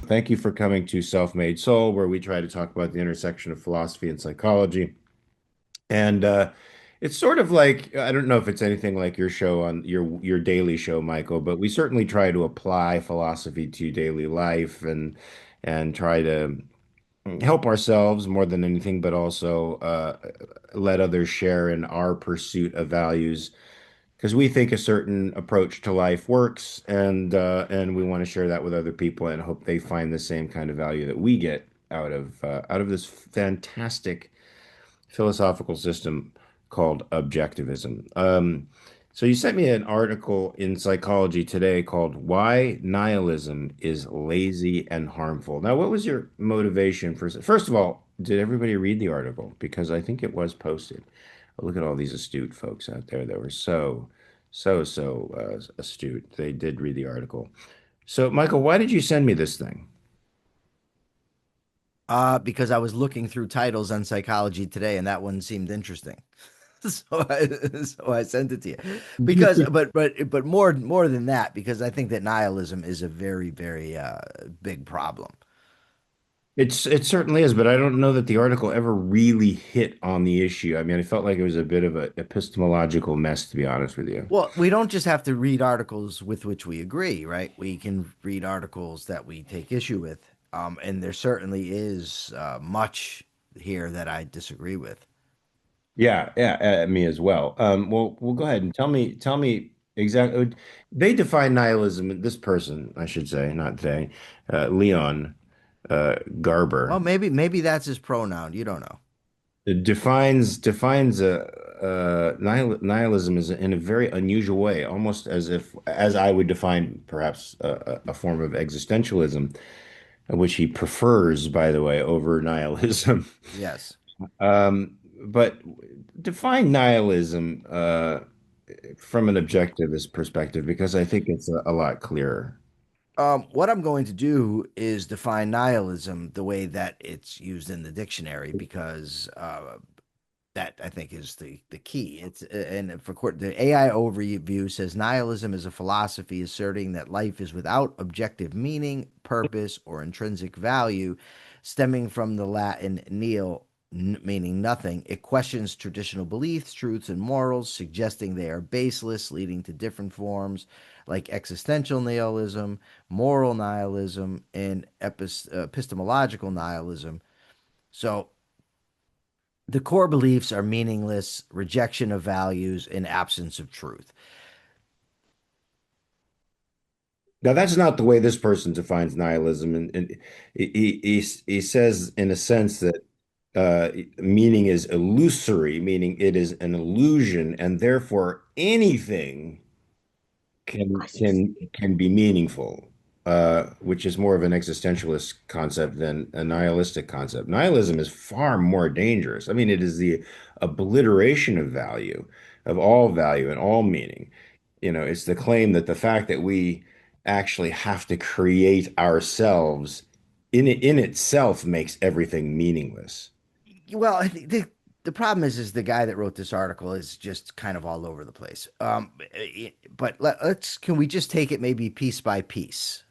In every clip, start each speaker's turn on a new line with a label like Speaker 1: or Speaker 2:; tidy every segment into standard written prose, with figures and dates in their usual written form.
Speaker 1: Thank you for coming to Self-Made Soul, where we try to talk about the intersection of philosophy and psychology. And it's sort of like I don't know if it's anything like your show on your daily show, Michael, but we certainly try to apply philosophy to daily life and try to help ourselves more than anything, but also let others share in our pursuit of values because we think a certain approach to life works, and we want to share that with other people and hope they find the same kind of value that we get out of this fantastic philosophical system called objectivism. So you sent me an article in Psychology Today called "Why Nihilism is Lazy and Harmful." Now, what was your motivation for? First of all, did everybody read the article? Because I think it was posted. Look at all these astute folks out there that were so astute. They did read the article. So, Michael, why did you send me this thing?
Speaker 2: Because I was looking through titles on Psychology Today, and that one seemed interesting. So I sent it to you because, but more than that, because I think that nihilism is a very big problem.
Speaker 1: It certainly is, but I don't know that the article ever really hit on the issue. I mean, I felt like it was a bit of an epistemological mess, to be honest with you.
Speaker 2: Well, we don't just have to read articles with which we agree, right? We can read articles that we take issue with, and there certainly is much here that I disagree with.
Speaker 1: Yeah, me as well. Well, go ahead and tell me exactly. They define nihilism. This person, I should say, not they, Leon
Speaker 2: Well,
Speaker 1: Garber,
Speaker 2: maybe that's his pronoun. You don't know.
Speaker 1: defines nihilism as in a very unusual way, almost as I would define perhaps a form of existentialism, which he prefers, by the way, over nihilism.
Speaker 2: Yes.
Speaker 1: But define nihilism from an objectivist perspective, because I think it's a lot clearer.
Speaker 2: What I'm going to do is define nihilism the way that it's used in the dictionary because that I think is the key. It's and for the AI overview says nihilism is a philosophy asserting that life is without objective meaning, purpose, or intrinsic value, stemming from the Latin nihil, meaning nothing. It questions traditional beliefs, truths, and morals, suggesting they are baseless, leading to different forms like existential nihilism, moral nihilism, and epistemological nihilism. So the core beliefs are meaningless, rejection of values, and absence of truth.
Speaker 1: Now, that's not the way this person defines nihilism, and he says, in a sense, that meaning is illusory, meaning it is an illusion, and therefore anything can be meaningful, which is more of an existentialist concept than a nihilistic concept. Nihilism is far more dangerous. I mean, it is the obliteration of value, of all value and all meaning. You know, it's the claim that the fact that we actually have to create ourselves in itself makes everything meaningless.
Speaker 2: Well, I think the problem is the guy that wrote this article is just kind of all over the place. But let's can we just take it maybe piece by piece?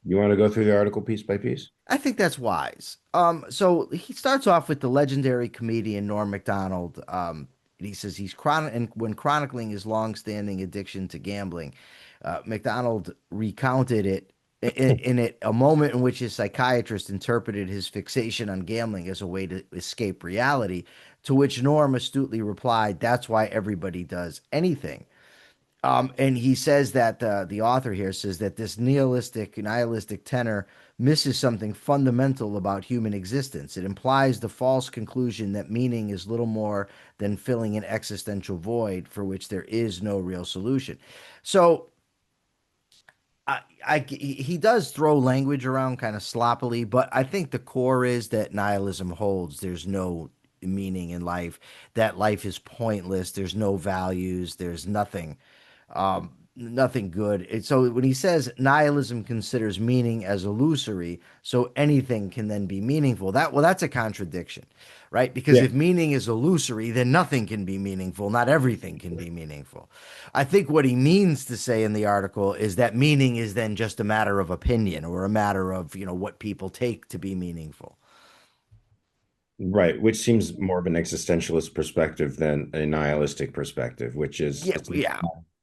Speaker 1: You want to go through the article piece by piece?
Speaker 2: I think that's wise. So he starts off with the legendary comedian Norm Macdonald. He says and when chronicling his long-standing addiction to gambling, McDonald recounted it in a moment in which his psychiatrist interpreted his fixation on gambling as a way to escape reality, to which Norm astutely replied, "That's why everybody does anything." And he says that the author here says that this nihilistic tenor misses something fundamental about human existence. It implies the false conclusion that meaning is little more than filling an existential void for which there is no real solution. So he does throw language around kind of sloppily, but I think the core is that nihilism holds. There's no meaning in life, that life is pointless. There's no values. There's nothing. nothing good. So when he says nihilism considers meaning as illusory, so anything can then be meaningful. That's a contradiction, right? Because
Speaker 1: Yeah.
Speaker 2: if meaning is illusory, then nothing can be meaningful. Not everything can be meaningful. I think what he means to say in the article is that meaning is then just a matter of opinion or a matter of, what people take to be meaningful.
Speaker 1: Right, which seems more of an existentialist perspective than a nihilistic perspective, which is
Speaker 2: Yeah, yeah,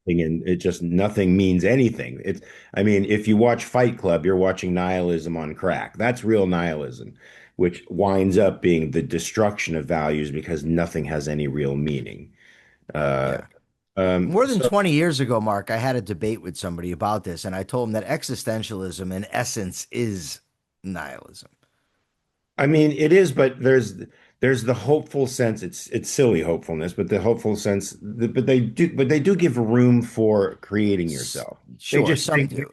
Speaker 1: nothing and it just nothing means anything. I mean, if you watch Fight Club, you're watching nihilism on crack. That's real nihilism, which winds up being the destruction of values because nothing has any real meaning. Uh,
Speaker 2: yeah. More than
Speaker 1: so
Speaker 2: 20 years ago, Mark, I had a debate with somebody about this, and I told him that existentialism, in essence, is nihilism.
Speaker 1: I mean, it is, but there's the hopeful sense. It's silly hopefulness, but the hopeful sense. But they do give room for creating yourself. They
Speaker 2: Sure,
Speaker 1: just
Speaker 2: some
Speaker 1: think they
Speaker 2: do.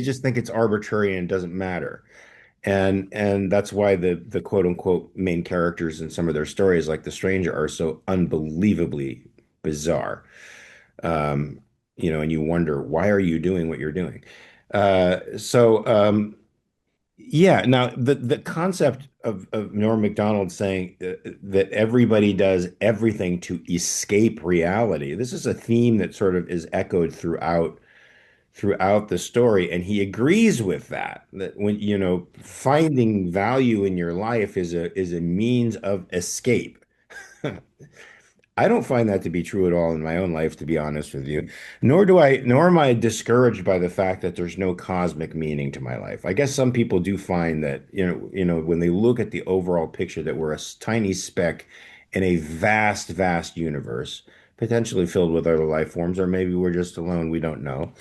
Speaker 1: just
Speaker 2: Yeah.
Speaker 1: think it's arbitrary and doesn't matter. And that's why the quote unquote main characters in some of their stories, like The Stranger, are so unbelievably bizarre. Um, and you wonder why are you doing what you're doing? Yeah. Now, the concept of Norm Macdonald saying that everybody does everything to escape reality. This is a theme that sort of is echoed throughout the story, and he agrees with that. That when finding value in your life is a means of escape. I don't find that to be true at all in my own life, to be honest with you. Nor am I discouraged by the fact that there's no cosmic meaning to my life. I guess some people do find that, when they look at the overall picture, that we're a tiny speck in a vast, vast universe, potentially filled with other life forms, or maybe we're just alone. We don't know.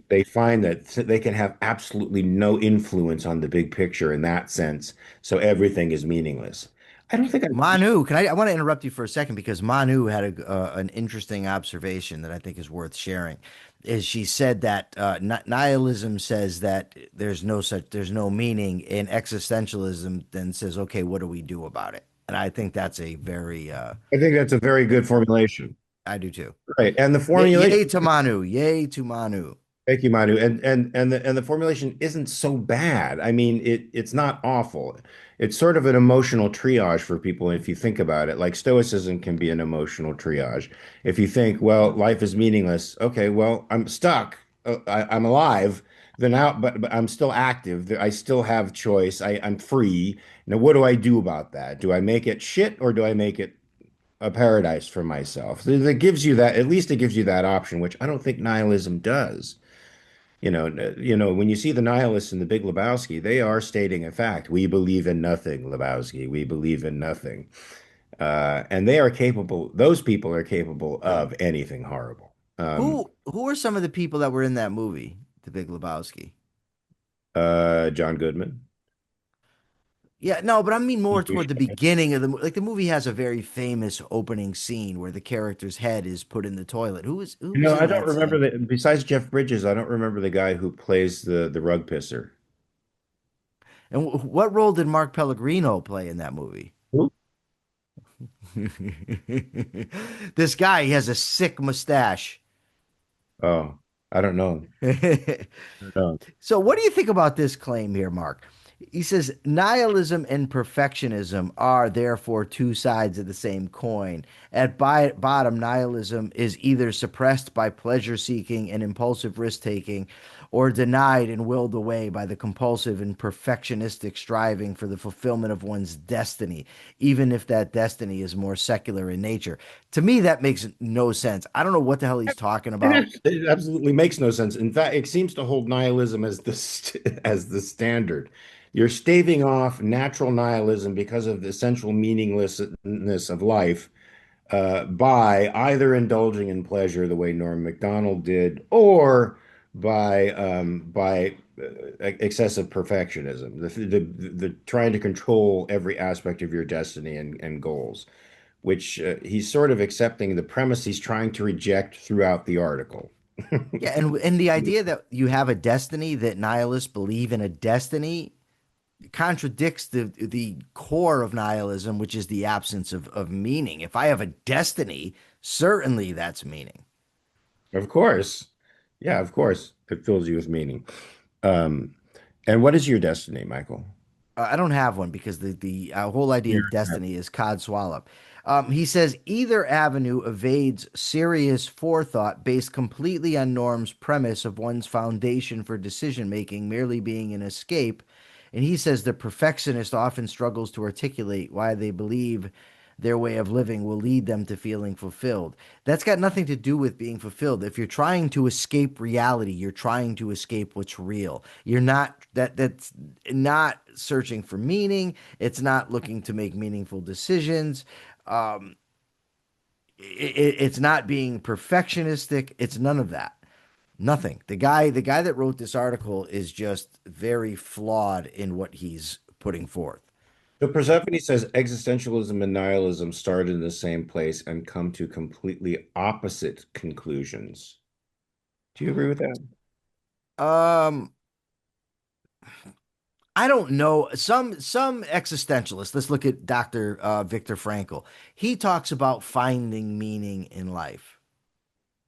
Speaker 1: They find that they can have absolutely no influence on the big picture in that sense, so everything is meaningless. I don't think I.
Speaker 2: Manu, I want to interrupt you for a second because Manu had an interesting observation that I think is worth sharing. Is she said that nihilism says that there's no meaning, and existentialism then says, okay, what do we do about it? And I think that's a very,
Speaker 1: I think that's a very good formulation.
Speaker 2: I do too.
Speaker 1: Right. And the formulation,
Speaker 2: Yay to Manu, yay to Manu.
Speaker 1: thank you, Manu. And the formulation isn't so bad. I mean, it's not awful. It's sort of an emotional triage for people if you think about it. Like Stoicism can be an emotional triage. If you think, well, life is meaningless, okay, well, I'm stuck. I'm alive. Then out, but I'm still active. I still have choice. I'm free. Now, what do I do about that? Do I make it shit or do I make it a paradise for myself? That gives you that, at least it gives you that option, which I don't think nihilism does. When you see the nihilists in the Big Lebowski, they are stating a fact. We believe in nothing, Lebowski. We believe in nothing. And they are capable, those people are capable of anything horrible.
Speaker 2: Who are some of the people that were in that movie, The Big Lebowski?
Speaker 1: John Goodman.
Speaker 2: Yeah, no, but I mean more toward the beginning of like the movie has a very famous opening scene where the character's head is put in the toilet. Who was
Speaker 1: I
Speaker 2: in
Speaker 1: don't
Speaker 2: that
Speaker 1: remember
Speaker 2: scene?
Speaker 1: besides Jeff Bridges, I don't remember the guy who plays the rug pisser.
Speaker 2: And what role did Mark Pellegrino play in that movie?
Speaker 1: Who?
Speaker 2: This guy, he has a sick mustache.
Speaker 1: Oh, I don't know. I don't know.
Speaker 2: So, what do you think about this claim here, Mark? He says nihilism and perfectionism are therefore two sides of the same coin. At bottom, nihilism is either suppressed by pleasure seeking and impulsive risk taking, or denied and willed away by the compulsive and perfectionistic striving for the fulfillment of one's destiny, even if that destiny is more secular in nature. To me, that makes no sense. I don't know what the hell he's talking about.
Speaker 1: It absolutely makes no sense. In fact, it seems to hold nihilism as as the standard. You're staving off natural nihilism because of the essential meaninglessness of life by either indulging in pleasure the way Norm Macdonald did, or excessive perfectionism, the trying to control every aspect of your destiny and goals, which he's sort of accepting the premise he's trying to reject throughout the article.
Speaker 2: Yeah, and the idea that you have a destiny, that nihilists believe in a destiny, contradicts the core of nihilism, which is the absence of meaning. If I have a destiny, certainly that's meaning.
Speaker 1: Of course. Yeah, of course. It fills you with meaning. Um, and what is your destiny, Michael?
Speaker 2: I don't have one because the whole idea
Speaker 1: Yeah.
Speaker 2: of destiny is cod swallow. He says either avenue evades serious forethought based completely on Norm's premise of one's foundation for decision making merely being an escape. And he says the perfectionist often struggles to articulate why they believe their way of living will lead them to feeling fulfilled. That's got nothing to do with being fulfilled. If you're trying to escape reality, you're trying to escape what's real. You're not that's not searching for meaning. It's not looking to make meaningful decisions. Um, it's not being perfectionistic. It's none of that. Nothing. The guy that wrote this article is just very flawed in what he's putting forth.
Speaker 1: So Persephone says existentialism and nihilism start in the same place and come to completely opposite conclusions. Do you agree with that?
Speaker 2: Um, I don't know. Some existentialists. Let's look at Dr. Viktor Frankl. He talks about finding meaning in life,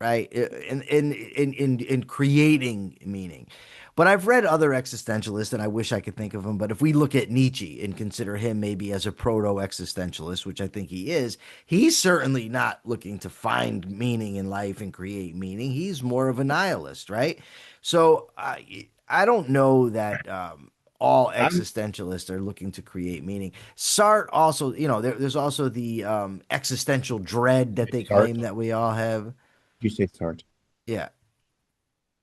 Speaker 2: right? In creating meaning. But I've read other existentialists, and I wish I could think of them. But if we look at Nietzsche and consider him maybe as a proto-existentialist, which I think he is, he's certainly not looking to find meaning in life and create meaning. He's more of a nihilist, right? So I don't know that all
Speaker 1: I'm
Speaker 2: existentialists are looking to create meaning. Sartre also, there's also the existential dread that they claim
Speaker 1: Sartre.
Speaker 2: that we all have.
Speaker 1: You say Sartre.
Speaker 2: Yeah.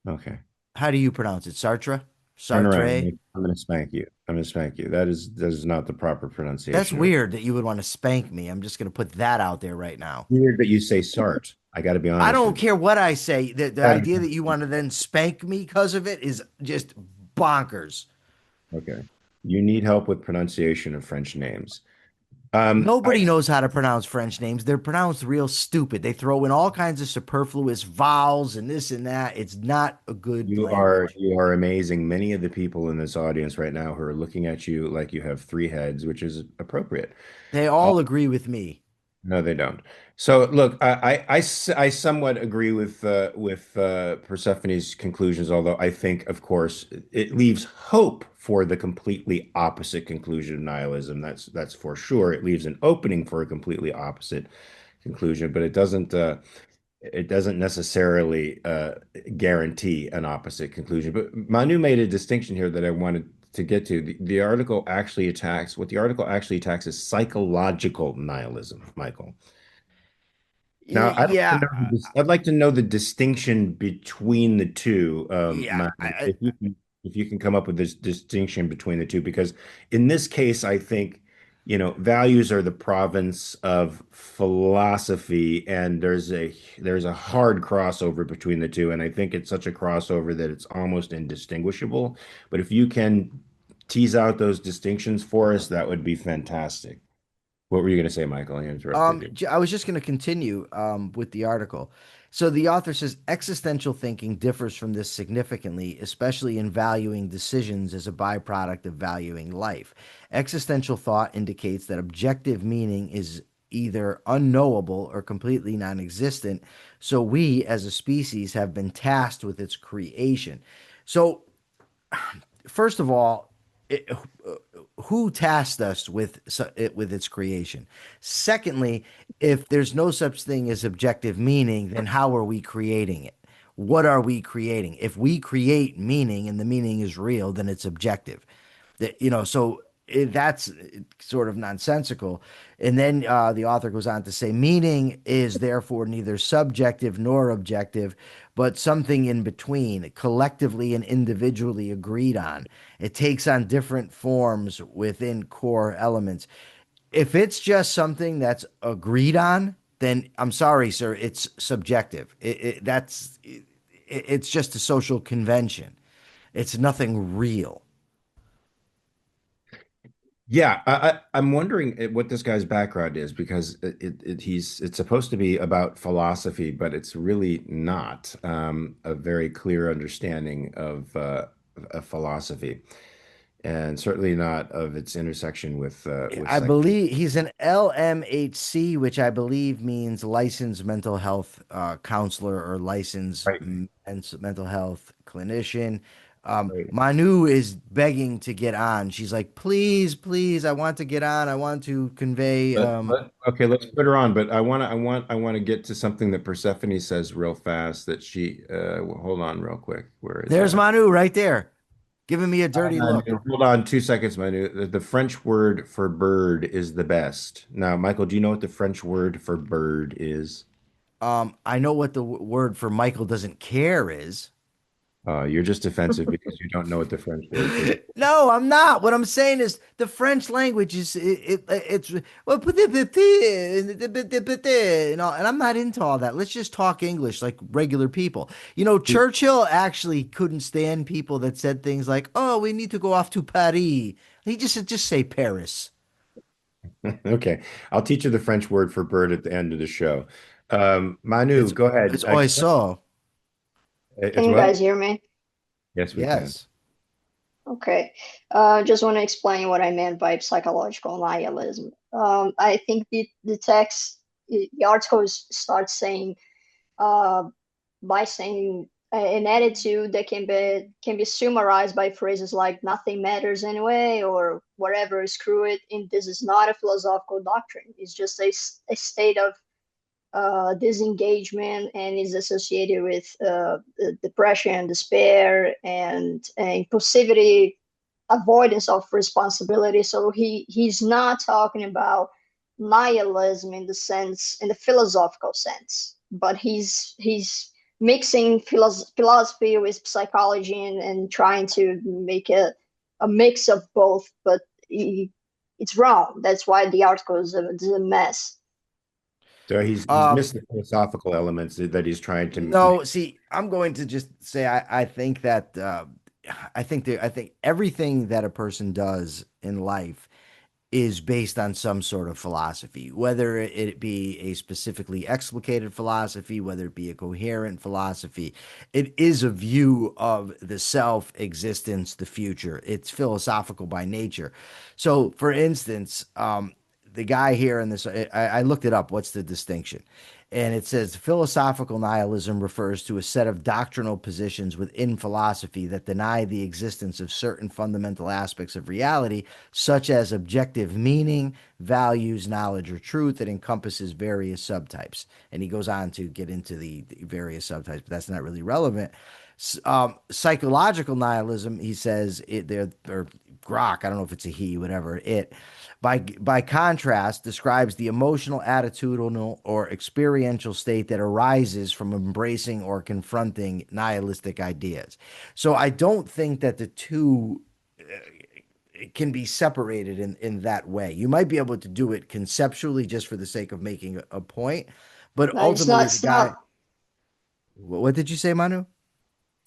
Speaker 1: Okay.
Speaker 2: How do you pronounce it? Sartre?
Speaker 1: Turn around.
Speaker 2: Sartre?
Speaker 1: I'm going to spank you. I'm going to spank you. That is not the proper
Speaker 2: That's
Speaker 1: pronunciation of it.
Speaker 2: weird that you would want to spank me. I'm just going to put that out there right now.
Speaker 1: Weird that you say Sartre. I got to be
Speaker 2: I
Speaker 1: honest
Speaker 2: don't
Speaker 1: with you.
Speaker 2: care what I say. The
Speaker 1: Gotta
Speaker 2: idea that you
Speaker 1: be-
Speaker 2: want to then spank me because of it is just bonkers.
Speaker 1: Okay. You need help with pronunciation of French names. I
Speaker 2: Nobody knows how to pronounce French names. They're pronounced real stupid. They throw in all kinds of superfluous vowels and this and that. It's not a good language.
Speaker 1: you are amazing. Many of the people in this audience right now who are looking at you like you have three heads, which is appropriate.
Speaker 2: They
Speaker 1: Uh,
Speaker 2: all agree with me.
Speaker 1: no, they don't. So look, I somewhat agree with Persephone's conclusions, although I think, of course, it leaves hope for the completely opposite conclusion of nihilism. That's for sure. It leaves an opening for a completely opposite conclusion, but it doesn't necessarily guarantee an opposite conclusion. But Manu made a distinction here that I wanted to get to. The article actually attacks what the article actually attacks is psychological nihilism, Michael. Now,
Speaker 2: Yeah,
Speaker 1: I'd like to know the distinction between the two,
Speaker 2: yeah.
Speaker 1: Manu, if you can come up with this distinction between the two, because in this case, I think, values are the province of philosophy, and there's a hard crossover between the two, and I think it's such a crossover that it's almost indistinguishable. But if you can tease out those distinctions for us, that would be fantastic. What were you going to say, Michael? I interrupted you.
Speaker 2: I was just going to continue with the article. So the author says existential thinking differs from this significantly, especially in valuing decisions as a byproduct of valuing life. Existential thought indicates that objective meaning is either unknowable or completely non existent. So we, as a species, have been tasked with its creation. So first of all, it, who tasked us with its creation? Secondly, if there's no such thing as objective meaning, then how are we creating it? What are we creating? If we create meaning and the meaning is real, then it's objective. So that's sort of nonsensical. And then the author goes on to say, meaning is therefore neither subjective nor objective, but something in between, collectively and individually agreed on. It takes on different forms within core elements. If it's just something that's agreed on, then I'm sorry, sir, it's subjective. It's just a social convention. It's nothing real.
Speaker 1: Yeah, I'm wondering what this guy's background is because it's supposed to be about philosophy, but it's really not a very clear understanding of philosophy. and certainly not of its intersection with
Speaker 2: I
Speaker 1: psych.
Speaker 2: believe he's an LMHC, which I believe means licensed mental health counselor or licensed
Speaker 1: Right.
Speaker 2: mental health clinician.
Speaker 1: Right.
Speaker 2: Manu is begging to get on. She's like, please, please, I want to get on. I want to convey.
Speaker 1: Okay, let's put her on. But I want to get to something that Persephone says real fast. That she, hold on, real quick. Where is
Speaker 2: There's
Speaker 1: that?
Speaker 2: Manu right there, giving me a dirty look.
Speaker 1: Hold on 2 seconds, Manu. The French word for bird is the best. Now, Michael, do you know what the French word for bird is?
Speaker 2: I know what the word for Michael doesn't care is.
Speaker 1: You're just defensive because you don't know what the French word for bird.
Speaker 2: No, I'm not. What I'm saying is the French language is it's well, and I'm not into all that. Let's just talk English like regular people. You know, Churchill actually couldn't stand people that said things like, "Oh, we need to go off to Paris." He just say Paris.
Speaker 1: Okay, I'll teach you the French word for bird at the end of the show. Manu,
Speaker 2: It's
Speaker 1: go ahead.
Speaker 2: it's oiseau.
Speaker 3: Can
Speaker 1: It's
Speaker 3: you
Speaker 1: what?
Speaker 3: guys hear me?
Speaker 1: Yes, we can.
Speaker 2: Yes.
Speaker 3: Okay. Just want to explain what I meant by psychological nihilism. I think the text, the articles start saying, uh, by saying an attitude that can be summarized by phrases like "nothing matters anyway" or "whatever, screw it." And this is not a philosophical doctrine. It's just a state of disengagement, and is associated with depression, despair, and impulsivity, avoidance of responsibility. So he's not talking about nihilism in the sense, in the philosophical sense, but he's mixing philosophy with psychology, and trying to make a mix of both. But it's wrong. That's why the article is a mess.
Speaker 1: So he's
Speaker 2: Um,
Speaker 1: missed the philosophical elements that he's trying to
Speaker 2: no,
Speaker 1: make.
Speaker 2: see, I'm going to just say I think that I think everything that a person does in life is based on some sort of philosophy, whether it be a specifically explicated philosophy, whether it be a coherent philosophy. It is a view of the self, existence, the future. It's philosophical by nature. So, for instance, the guy here in this, I looked it up. What's the distinction? And it says philosophical nihilism refers to a set of doctrinal positions within philosophy that deny the existence of certain fundamental aspects of reality, such as objective meaning, values, knowledge, or truth. It encompasses various subtypes. And he goes on to get into the various subtypes, but that's not really relevant. Psychological nihilism, he says, or Grok, I don't know if it's a he, whatever, by contrast, describes the emotional, attitudinal, or experiential state that arises from embracing or confronting nihilistic ideas. So I don't think that the two can be separated in that way. You might be able to do it conceptually just for the sake of making a point, but
Speaker 3: No, it's not.
Speaker 2: ultimately, the
Speaker 3: It's not.
Speaker 2: guy, what did you say, Manu?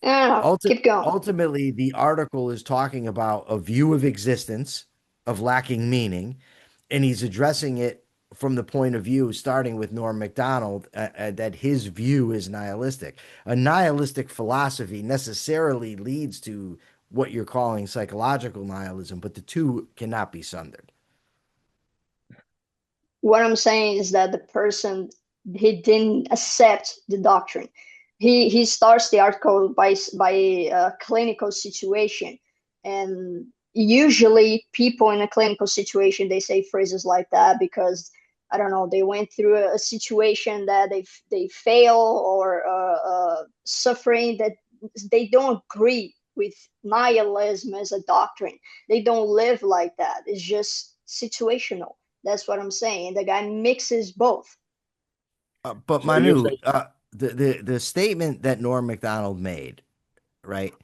Speaker 3: No, no, no. Keep going.
Speaker 2: Ultimately, the article is talking about a view of existence of lacking meaning, and he's addressing it from the point of view, starting with Norm Macdonald, that his view is nihilistic. A nihilistic philosophy necessarily leads to what you're calling psychological nihilism, but the two cannot be sundered.
Speaker 3: What I'm saying is that the person, he didn't accept the doctrine. He starts the article by a clinical situation, and usually people in a clinical situation, they say phrases like that because, I don't know, they went through a situation that they fail, or suffering, that they don't agree with nihilism as a doctrine. They don't live like that. It's just situational. That's what I'm saying. The guy mixes both.
Speaker 2: But
Speaker 1: So you're
Speaker 2: Manu,
Speaker 1: saying
Speaker 2: the statement that Norm Macdonald made, right?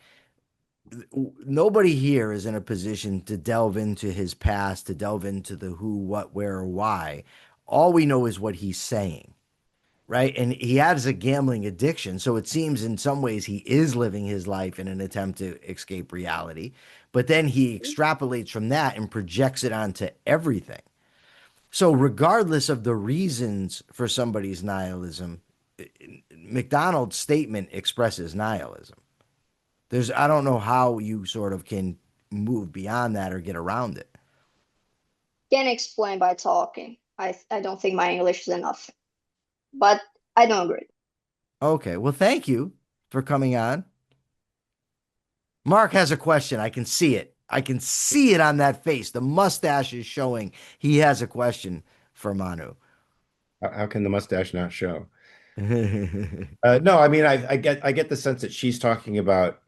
Speaker 2: Nobody here is in a position to delve into his past, to delve into the who, what, where, or why. All we know is what he's saying, right? And he has a gambling addiction. So it seems in some ways he is living his life in an attempt to escape reality. But then he extrapolates from that and projects it onto everything. So, regardless of the reasons for somebody's nihilism, McDonald's statement expresses nihilism. I don't know how you sort of can move beyond that or get around it.
Speaker 3: Can explain by talking. I don't think my English is enough, but I don't agree.
Speaker 2: Okay. Well, thank you for coming on. Mark has a question. I can see it. I can see it on that face. The mustache is showing he has a question for Manu.
Speaker 1: How can the mustache not show? No, I mean I get the sense that she's talking about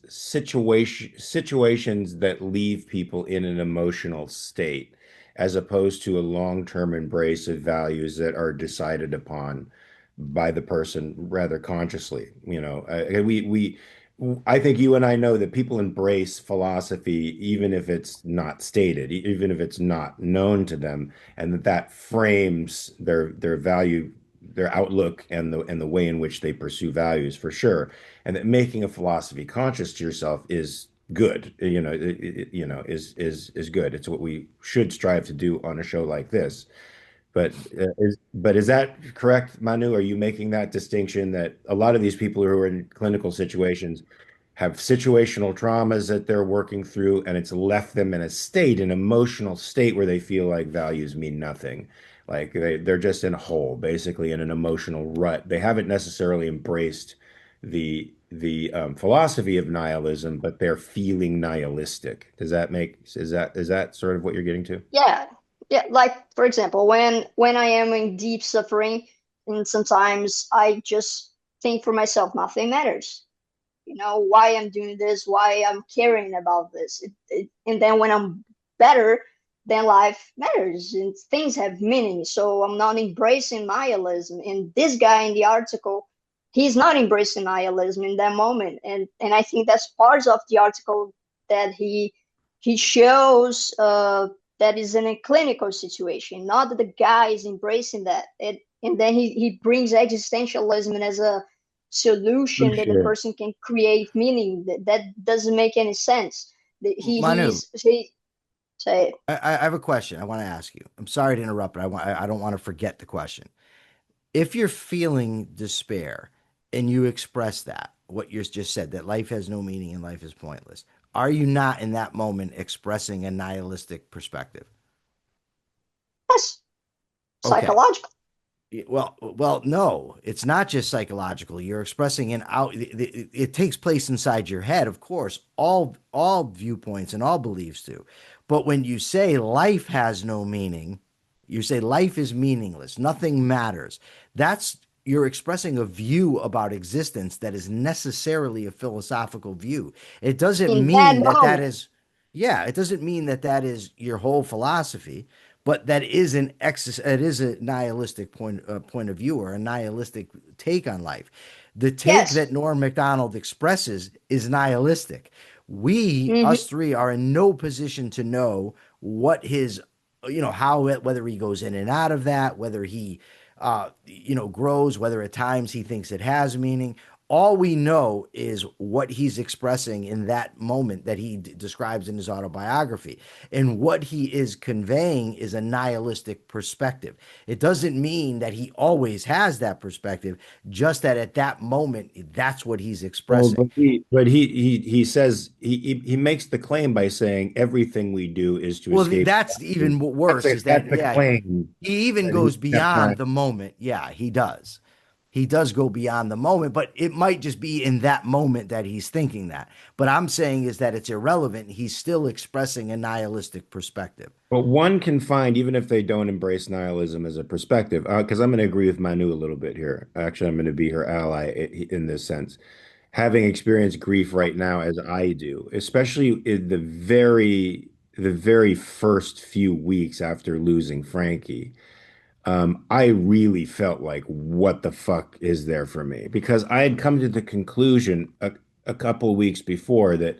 Speaker 1: situations that leave people in an emotional state, as opposed to a long-term embrace of values that are decided upon by the person rather consciously. I think you and I know that people embrace philosophy even if it's not stated, even if it's not known to them, and that frames their value, their outlook, and the way in which they pursue values for sure. And that making a philosophy conscious to yourself is good, is good. It's what we should strive to do on a show like this. But is that correct, Manu? Are you making that distinction that a lot of these people who are in clinical situations have situational traumas that they're working through, and it's left them in a state, an emotional state where they feel like values mean nothing. Like they're just in a hole, basically in an emotional rut. They haven't necessarily embraced the philosophy of nihilism, but they're feeling nihilistic. Is that sort of what you're getting to?
Speaker 3: Yeah, yeah. Like for example, when I am in deep suffering, and sometimes I just think for myself, nothing matters. Why I'm doing this, why I'm caring about this. And then when I'm better, then life matters and things have meaning. So I'm not embracing nihilism. And this guy in the article, he's not embracing nihilism in that moment. And I think that's part of the article that he shows that is in a clinical situation, not that the guy is embracing that. And then he brings existentialism as a
Speaker 1: Oh,
Speaker 3: solution that the
Speaker 1: sure.
Speaker 3: person can create meaning. That doesn't make any sense.
Speaker 2: Manu,
Speaker 3: He say
Speaker 2: I have a question I want to ask you. I'm sorry to interrupt, but I don't want to forget the question. If you're feeling despair and you express that, what you just said, that life has no meaning and life is pointless, are you not in that moment expressing a nihilistic perspective?
Speaker 3: that's
Speaker 2: Okay.
Speaker 3: psychological.
Speaker 2: Well, no, it's not just psychological. You're expressing an out. It takes place inside your head, of course. All viewpoints and all beliefs do. But when you say life has no meaning, you say life is meaningless. Nothing matters. That's you're expressing a view about existence that is necessarily a philosophical view. It doesn't
Speaker 3: In that
Speaker 2: mean that
Speaker 3: moment,
Speaker 2: is, yeah. It doesn't mean that is your whole philosophy, but that is it is a nihilistic point of view or a nihilistic take on life. The take that
Speaker 3: yes.
Speaker 2: Norm Macdonald expresses is nihilistic. We,
Speaker 3: Hmm.
Speaker 2: us three, are in no position to know what his, how whether he goes in and out of that, whether he, grows, whether at times he thinks it has meaning. All we know is what he's expressing in that moment that he describes in his autobiography. And what he is conveying is a nihilistic perspective. It doesn't mean that he always has that perspective, just that at that moment, that's what he's
Speaker 1: Well,
Speaker 2: expressing.
Speaker 1: but he says he makes the claim by saying everything we do is to
Speaker 2: Well,
Speaker 1: escape
Speaker 2: that's
Speaker 1: reality.
Speaker 2: even
Speaker 1: That's
Speaker 2: worse
Speaker 1: a
Speaker 2: is that,
Speaker 1: that's the
Speaker 2: yeah,
Speaker 1: claim
Speaker 2: he even
Speaker 1: that he
Speaker 2: goes
Speaker 1: kept
Speaker 2: beyond
Speaker 1: trying.
Speaker 2: the moment. Yeah, he does. He does go beyond the moment, but it might just be in that moment that he's thinking that. But I'm saying is that it's irrelevant. He's still expressing a nihilistic perspective.
Speaker 1: But one can find, even if they don't embrace nihilism as a perspective, because I'm going to agree with Manu a little bit here. Actually, I'm going to be her ally in this sense. Having experienced grief right now as I do, especially in the very first few weeks after losing Frankie, I really felt like, what the fuck is there for me? Because I had come to the conclusion a couple of weeks before that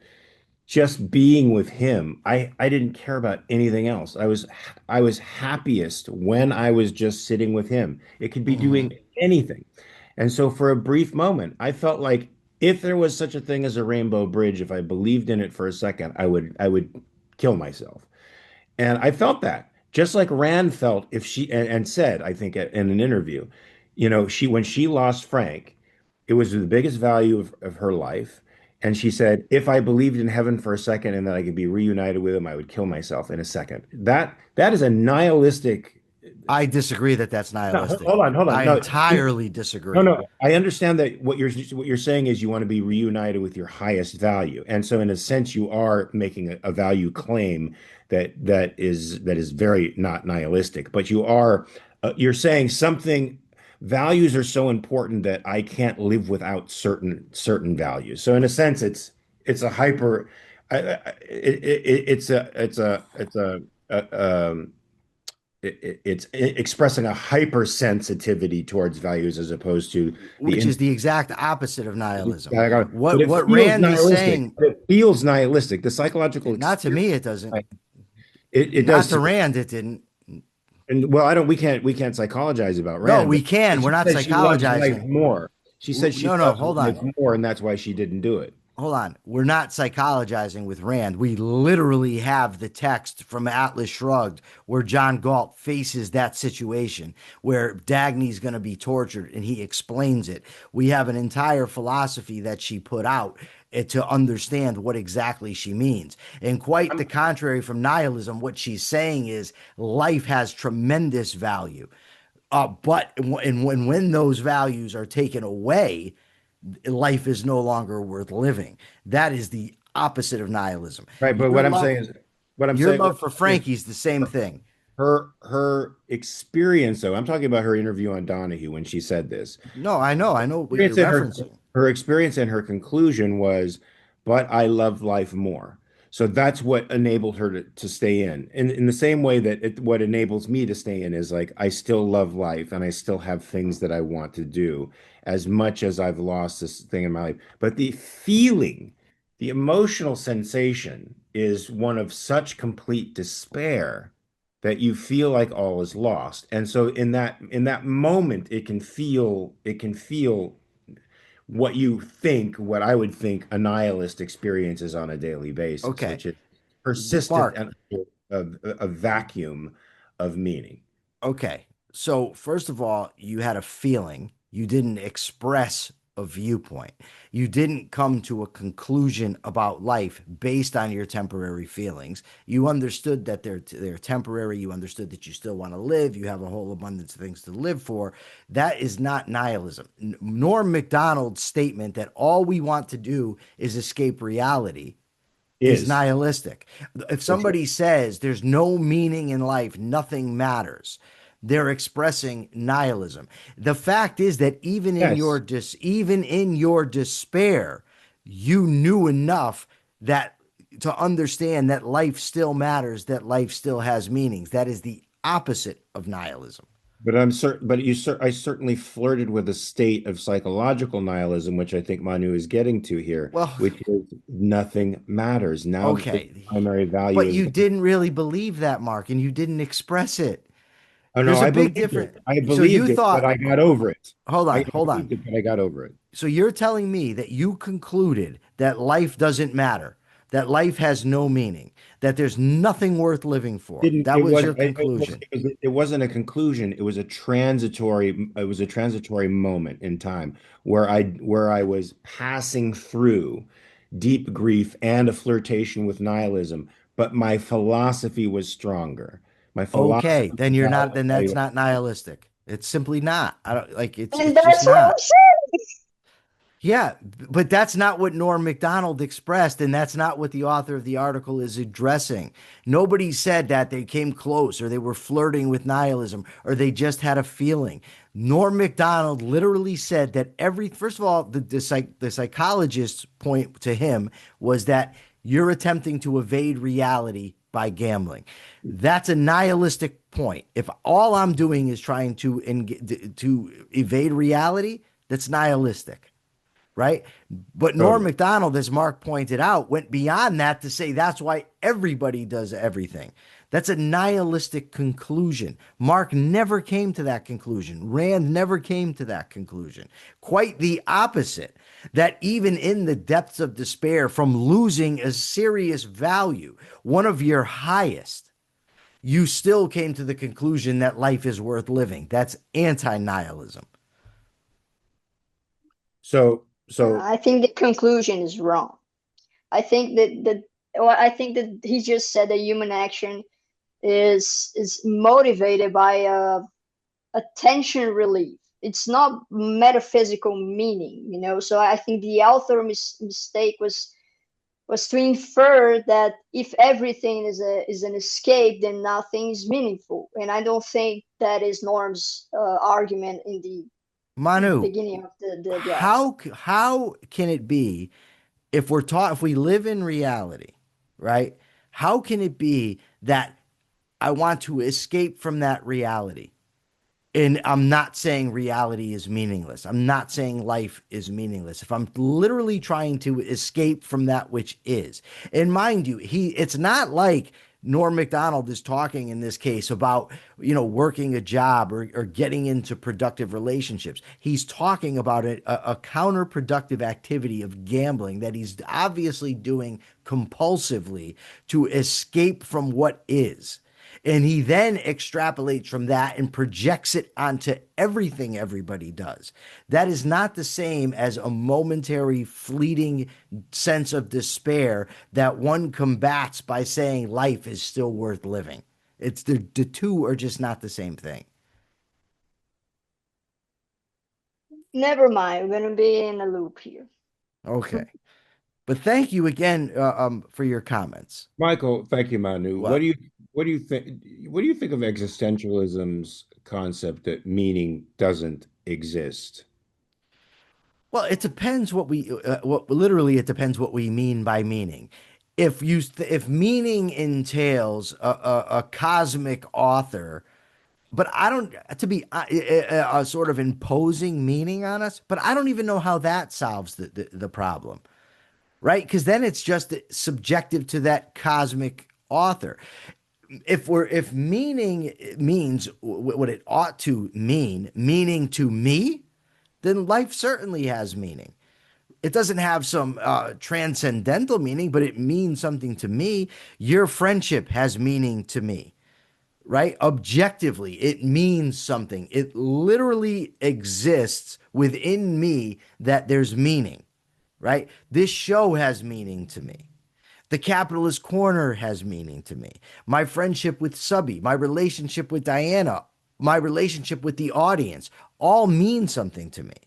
Speaker 1: just being with him, I didn't care about anything else. I was happiest when I was just sitting with him. It could be
Speaker 2: Mm-hmm.
Speaker 1: doing anything. And so for a brief moment, I felt like if there was such a thing as a rainbow bridge, if I believed in it for a second, I would kill myself. And I felt that, just like Rand felt if and said, I think in an interview, she when she lost Frank, it was the biggest value of her life. And she said, if I believed in heaven for a second and that I could be reunited with him, I would kill myself in a second. That is a nihilistic.
Speaker 2: I disagree that that's
Speaker 1: No,
Speaker 2: nihilistic.
Speaker 1: hold on, hold on.
Speaker 2: I
Speaker 1: No,
Speaker 2: entirely
Speaker 1: no,
Speaker 2: disagree.
Speaker 1: no. I understand that what you're saying is you want to be reunited with your highest value, and so in a sense, you are making a value claim that is very not nihilistic. But you're saying something. Values are so important that I can't live without certain values. So in a sense, it's a hyper. It's it's expressing a hypersensitivity towards values as opposed to the
Speaker 2: Which is the exact opposite of nihilism.
Speaker 1: but it
Speaker 2: What
Speaker 1: feels
Speaker 2: Rand is
Speaker 1: nihilistic.
Speaker 2: saying,
Speaker 1: It feels nihilistic. The psychological
Speaker 2: not to
Speaker 1: experience,
Speaker 2: me, it doesn't.
Speaker 1: it
Speaker 2: Not
Speaker 1: does
Speaker 2: to
Speaker 1: to me.
Speaker 2: Rand, it didn't.
Speaker 1: And well, I don't we can't psychologize about
Speaker 2: No,
Speaker 1: Rand,
Speaker 2: we can.
Speaker 1: but
Speaker 2: We're
Speaker 1: she
Speaker 2: not
Speaker 1: said she loves life
Speaker 2: psychologizing.
Speaker 1: more. She said she
Speaker 2: No, no,
Speaker 1: loves
Speaker 2: hold
Speaker 1: life
Speaker 2: on.
Speaker 1: more, and that's why she didn't do it.
Speaker 2: Hold on. We're not psychologizing with Rand. We literally have the text from Atlas Shrugged where John Galt faces that situation where Dagny's going to be tortured and he explains it. We have an entire philosophy that she put out to understand what exactly she means. And quite the contrary from nihilism, what she's saying is life has tremendous value. But when those values are taken away, life is no longer worth living. That is the opposite of nihilism.
Speaker 1: Right, but
Speaker 2: Your love, your
Speaker 1: what
Speaker 2: love for
Speaker 1: I'm saying
Speaker 2: Frankie's the same
Speaker 1: is
Speaker 2: thing.
Speaker 1: her experience though. I'm talking about her interview on Donahue when she said this.
Speaker 2: No, I know what you're
Speaker 1: Experience in
Speaker 2: referencing.
Speaker 1: her experience and her conclusion was, but I love life more. So that's what enabled her to stay in the same way that what enables me to stay in is like I still love life and I still have things that I want to do as much as I've lost this thing in my life. But the feeling, the emotional sensation is one of such complete despair that you feel like all is lost. And so in that moment, it can feel what you think, what I would think a nihilist experiences on a daily basis,
Speaker 2: Okay,
Speaker 1: which is persistent
Speaker 2: Mark.
Speaker 1: and a vacuum of meaning.
Speaker 2: Okay. So, first of all, you had a feeling. You didn't express a viewpoint. You didn't come to a conclusion about life based on your temporary feelings. You understood that they're temporary. You understood that you still want to live. You have a whole abundance of things to live for. That is not nihilism. Norm Macdonald's statement that all we want to do is escape reality is
Speaker 1: Is
Speaker 2: nihilistic. If
Speaker 1: it's
Speaker 2: somebody says there's no meaning in life, nothing matters, they're expressing nihilism. The fact is that
Speaker 1: yes,
Speaker 2: even in your despair, you knew enough that to understand that life still matters, that life still has meanings. That is the opposite of nihilism.
Speaker 1: but I'm certain, I certainly flirted with a state of psychological nihilism, which I think Manu is getting to here,
Speaker 2: Well,
Speaker 1: which is nothing matters. Now the
Speaker 2: okay.
Speaker 1: primary value
Speaker 2: But
Speaker 1: is
Speaker 2: you didn't really believe that, Mark, and you didn't express it.
Speaker 1: oh no,
Speaker 2: There's a
Speaker 1: I
Speaker 2: big
Speaker 1: believed
Speaker 2: difference.
Speaker 1: it. I
Speaker 2: So you
Speaker 1: believed it, but
Speaker 2: thought,
Speaker 1: I got over it. I
Speaker 2: hold on.
Speaker 1: believed it, but I got over it.
Speaker 2: So you're telling me that you concluded that life doesn't matter, that life has no meaning, that there's nothing worth living for.
Speaker 1: Didn't
Speaker 2: That
Speaker 1: it
Speaker 2: was
Speaker 1: was
Speaker 2: your conclusion.
Speaker 1: it wasn't a conclusion. It was a transitory moment in time where I was passing through deep grief and a flirtation with nihilism, but my philosophy was stronger. My
Speaker 2: Okay,
Speaker 1: philosophy
Speaker 2: then you're not,
Speaker 1: about
Speaker 2: then that's not nihilistic. It's simply not. I don't like
Speaker 3: And
Speaker 2: it's just
Speaker 3: that's what I'm
Speaker 2: not.
Speaker 3: saying.
Speaker 2: Yeah, but that's not what Norm Macdonald expressed, and that's not what the author of the article is addressing. Nobody said that they came close or they were flirting with nihilism or they just had a feeling. Norm Macdonald literally said that first of all, the psychologist's point to him was that you're attempting to evade reality by gambling. That's a nihilistic point. If all I'm doing is trying to evade reality, that's nihilistic, right? But Norm
Speaker 1: totally.
Speaker 2: Macdonald, as Mark pointed out, went beyond that to say that's why everybody does everything. That's a nihilistic conclusion. Mark never came to that conclusion. Rand never came to that conclusion. Quite the opposite. That even in the depths of despair from losing a serious value, one of your highest, you still came to the conclusion that life is worth living. That's anti nihilism.
Speaker 1: So So
Speaker 3: I think the conclusion is wrong. I think that well, I think that he just said that human action is motivated by a tension relief. It's not metaphysical meaning, you know. So I think the author mistake was to infer that if everything is an escape, then nothing is meaningful. And I don't think that is Norm's argument in the
Speaker 2: Manu,
Speaker 3: beginning of the
Speaker 2: how how can it be if we're taught if we live in reality, right? How can it be that I want to escape from that reality? And I'm not saying reality is meaningless. I'm not saying life is meaningless. If I'm literally trying to escape from that which is, and mind you, it's not like Norm Macdonald is talking in this case about, working a job or getting into productive relationships. He's talking about a counterproductive activity of gambling that he's obviously doing compulsively to escape from what is. And he then extrapolates from that and projects it onto everything everybody does. That is not the same as a momentary, fleeting sense of despair that one combats by saying life is still worth living. It's the two are just not the same thing.
Speaker 3: Never mind, we're gonna be in a loop here.
Speaker 2: Okay. But thank you again for your comments.
Speaker 1: Michael, thank you, Manu.
Speaker 2: Well,
Speaker 1: What do you think of existentialism's concept that meaning doesn't exist?
Speaker 2: Well, it depends what literally it depends what we mean by meaning. If meaning entails a cosmic author, but I don't to be sort of imposing meaning on us, but I don't even know how that solves the problem, right? Because then it's just subjective to that cosmic author. If meaning means what it ought to mean, meaning to me, then life certainly has meaning. It doesn't have some transcendental meaning, but it means something to me. Your friendship has meaning to me, right? Objectively, it means something. It literally exists within me that there's meaning, right? This show has meaning to me. The Capitalist Corner has meaning to me. My friendship with Subby, my relationship with Diana, my relationship with the audience all mean something to me.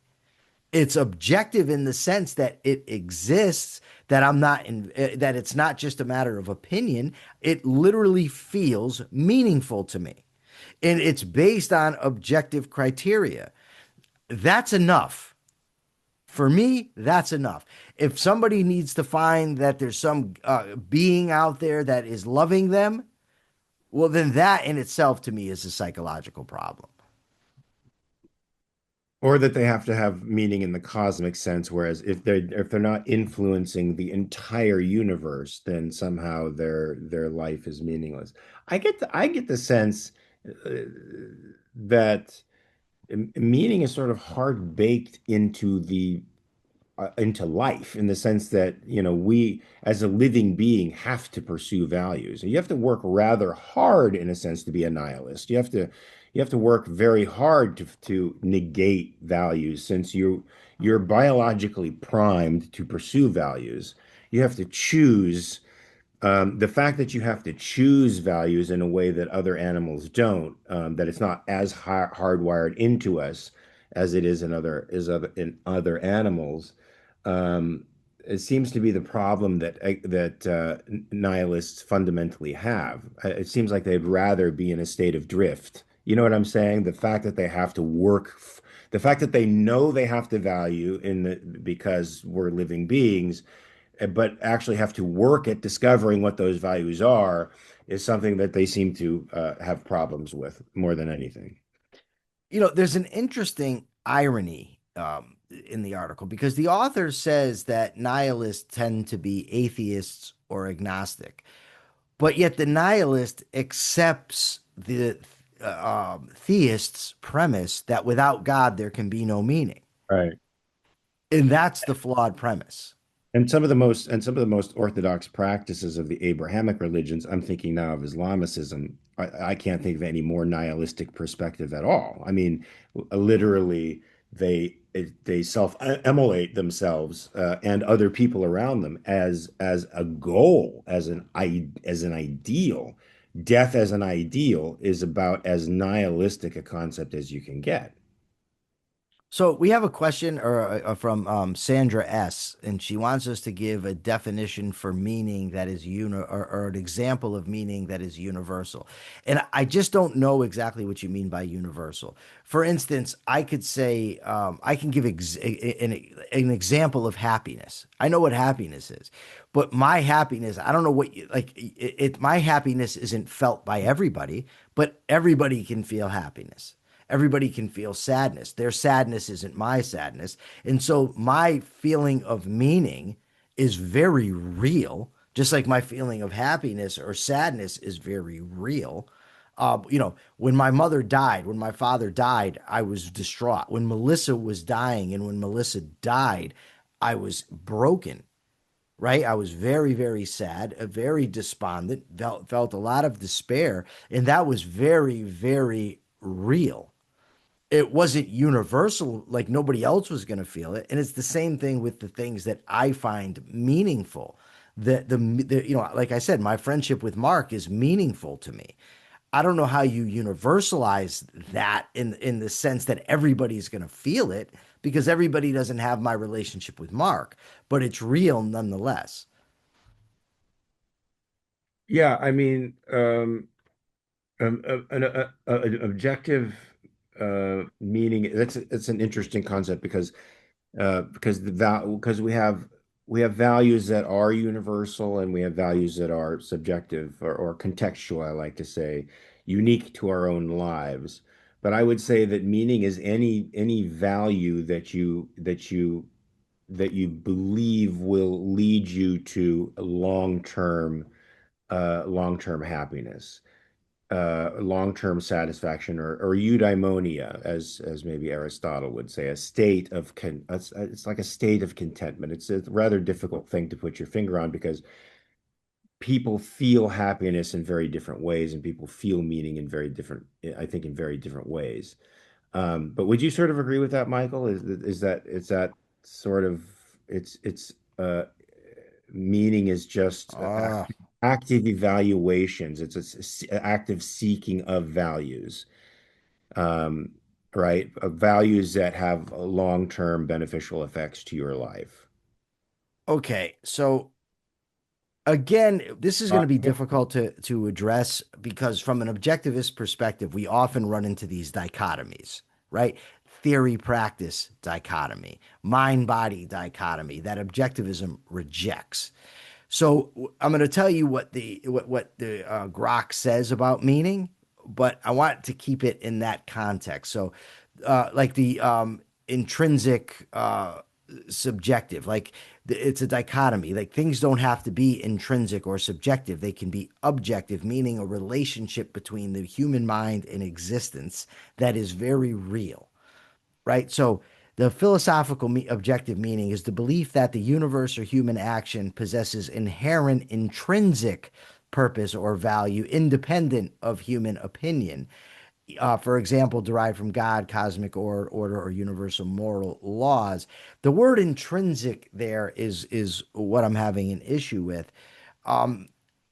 Speaker 2: It's objective in the sense that it exists, that that it's not just a matter of opinion. It literally feels meaningful to me. And it's based on objective criteria. That's enough. For me, that's enough. If somebody needs to find that there's some being out there that is loving them, well, then that in itself to me is a psychological problem.
Speaker 1: Or that they have to have meaning in the cosmic sense, whereas if they're not influencing the entire universe, then somehow their life is meaningless. I get the sense uh, that meaning is sort of hard baked into life in the sense that, we as a living being have to pursue values. You have to work rather hard in a sense to be a nihilist. You have to work very hard to negate values since you're biologically primed to pursue values. You have to choose the fact that you have to choose values in a way that other animals don't, that it's not as hardwired into us as it is in other animals. It seems to be the problem that nihilists fundamentally have. It seems like they'd rather be in a state of drift. You know what I'm saying? The fact that they have to the fact that they know they have to value because we're living beings, but actually have to work at discovering what those values are is something that they seem to have problems with more than anything.
Speaker 2: There's an interesting irony in the article because the author says that nihilists tend to be atheists or agnostic, but yet the nihilist accepts the theist's premise that without God there can be no meaning,
Speaker 1: Right.
Speaker 2: and that's the flawed premise.
Speaker 1: And some of the most orthodox practices of the Abrahamic religions, I'm thinking now of Islamicism. I can't think of any more nihilistic perspective at all. I mean, literally, they self-immolate themselves and other people around them as a goal, as an ideal. Death as an ideal is about as nihilistic a concept as you can get.
Speaker 2: So we have a question from Sandra S, and she wants us to give a definition for meaning that is or an example of meaning that is universal. And I just don't know exactly what you mean by universal. For instance, I could say I can give an example of happiness. I know what happiness is, but my happiness, I don't know what my happiness isn't felt by everybody, but everybody can feel happiness. Everybody can feel sadness. Their sadness isn't my sadness. And so my feeling of meaning is very real, just like my feeling of happiness or sadness is very real. When my mother died, when my father died, I was distraught. When Melissa was dying and when Melissa died, I was broken, right? I was very, very sad, very despondent, felt a lot of despair. And that was very, very real. It wasn't universal, like nobody else was going to feel it. And it's the same thing with the things that I find meaningful. Like I said, my friendship with Mark is meaningful to me. I don't know how you universalize that in the sense that everybody's going to feel it, because everybody doesn't have my relationship with Mark, but it's real nonetheless.
Speaker 1: Yeah, I mean, an objective meaning, that's an interesting concept because because we have values that are universal and we have values that are subjective or contextual, I like to say, unique to our own lives. But I would say that meaning is any value that you believe will lead you to long-term happiness, long-term satisfaction, or eudaimonia, as maybe Aristotle would say, a state of it's like a state of contentment. It's a rather difficult thing to put your finger on because people feel happiness in very different ways, and people feel meaning in very different, I think, in very different ways. But would you sort of agree with that, Michael? Is that sort of it's meaning is just
Speaker 2: Ah,
Speaker 1: active evaluations. It's active seeking of values, um, right? Of values that have long-term beneficial effects to your life.
Speaker 2: okay. So again, this is going
Speaker 1: Uh,
Speaker 2: to be difficult to address because from an objectivist perspective, we often run into these dichotomies, right? Theory practice dichotomy, mind body dichotomy that objectivism rejects. So I'm going to tell you what the Grok says about meaning, but I want to keep it in that context. So, like the intrinsic subjective, like it's a dichotomy. Like things don't have to be intrinsic or subjective; they can be objective, meaning a relationship between the human mind and existence that is very real, right? So the philosophical objective meaning is the belief that the universe or human action possesses inherent intrinsic purpose or value independent of human opinion. For example, derived from God, cosmic order, or universal moral laws. The word intrinsic there is what I'm having an issue with. Um,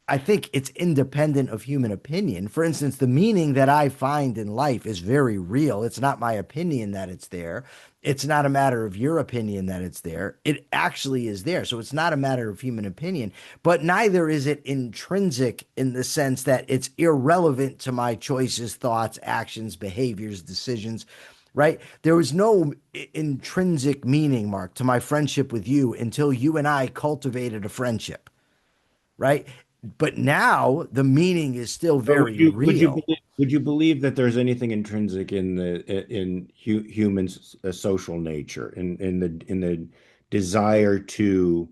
Speaker 2: I think it's independent of human opinion. For instance, the meaning that I find in life is very real. It's not my opinion that it's there. It's not a matter of your opinion that it's there. It actually is there. So it's not a matter of human opinion, but neither is it intrinsic in the sense that it's irrelevant to my choices, thoughts, actions, behaviors, decisions, right? There was no intrinsic meaning, Mark, to my friendship with you until you and I cultivated a friendship, right? But now the meaning is still
Speaker 1: but
Speaker 2: very real.
Speaker 1: would you believe that there's anything intrinsic in humans' social nature, in the desire to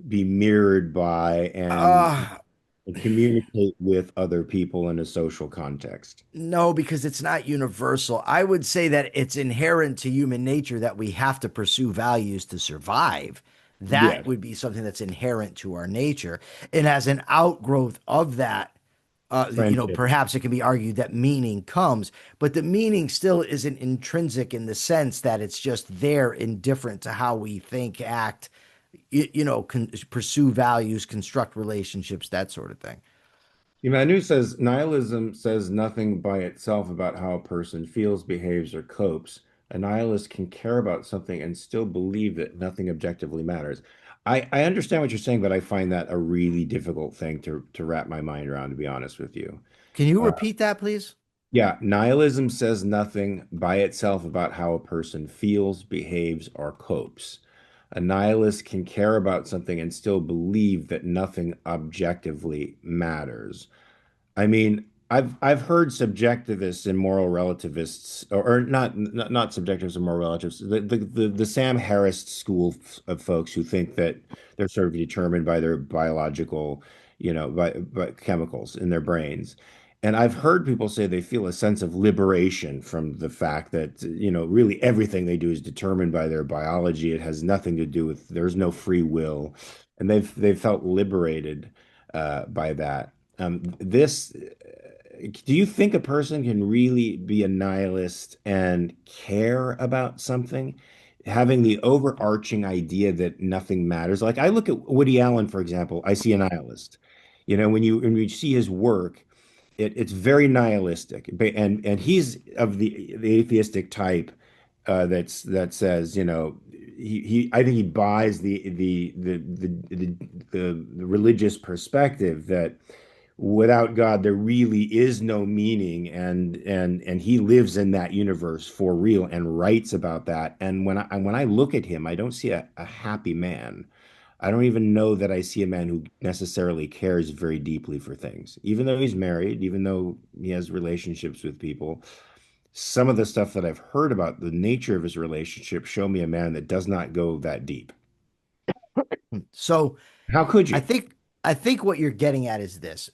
Speaker 1: be mirrored by
Speaker 2: Uh,
Speaker 1: and communicate with other people in a social context?
Speaker 2: no, because it's not universal. I would say that it's inherent to human nature that we have to pursue values to survive. That
Speaker 1: Yes.
Speaker 2: would be something that's inherent to our nature. And as an outgrowth of that,
Speaker 1: Friendship.
Speaker 2: Perhaps it can be argued that meaning comes, but the meaning still isn't intrinsic in the sense that it's just there, indifferent to how we think, act, pursue values, construct relationships, that sort of thing.
Speaker 1: Manu says nihilism says nothing by itself about how a person feels, behaves, or copes. A nihilist can care about something and still believe that nothing objectively matters. I understand what you're saying, but I find that a really difficult thing to wrap my mind around, to be honest with you.
Speaker 2: Can you
Speaker 1: Uh,
Speaker 2: repeat that, please?
Speaker 1: yeah, nihilism says nothing by itself about how a person feels, behaves, or copes. A nihilist can care about something and still believe that nothing objectively matters. I mean, I've heard subjectivists and moral relativists, or not subjectivists and moral relativists, the Sam Harris school of folks who think that they're sort of determined by their biological, by chemicals in their brains. And I've heard people say they feel a sense of liberation from the fact that, really everything they do is determined by their biology. It has nothing to do with, there's no free will. And they've felt liberated by that. Do you think a person can really be a nihilist and care about something? Having the overarching idea that nothing matters. Like I look at Woody Allen, for example, I see a nihilist. When you see his work, it's very nihilistic, and he's of the atheistic type that says, he I think he buys the religious perspective that without God there really is no meaning, and he lives in that universe for real and writes about that. And when I look at him, I don't see a happy man. I don't even know that I see a man who necessarily cares very deeply for things. Even though he's married, even though he has relationships with people, some of the stuff that I've heard about the nature of his relationship show me a man that does not go that deep.
Speaker 2: So
Speaker 1: How could
Speaker 2: I
Speaker 1: you?
Speaker 2: think I think what you're getting at is this.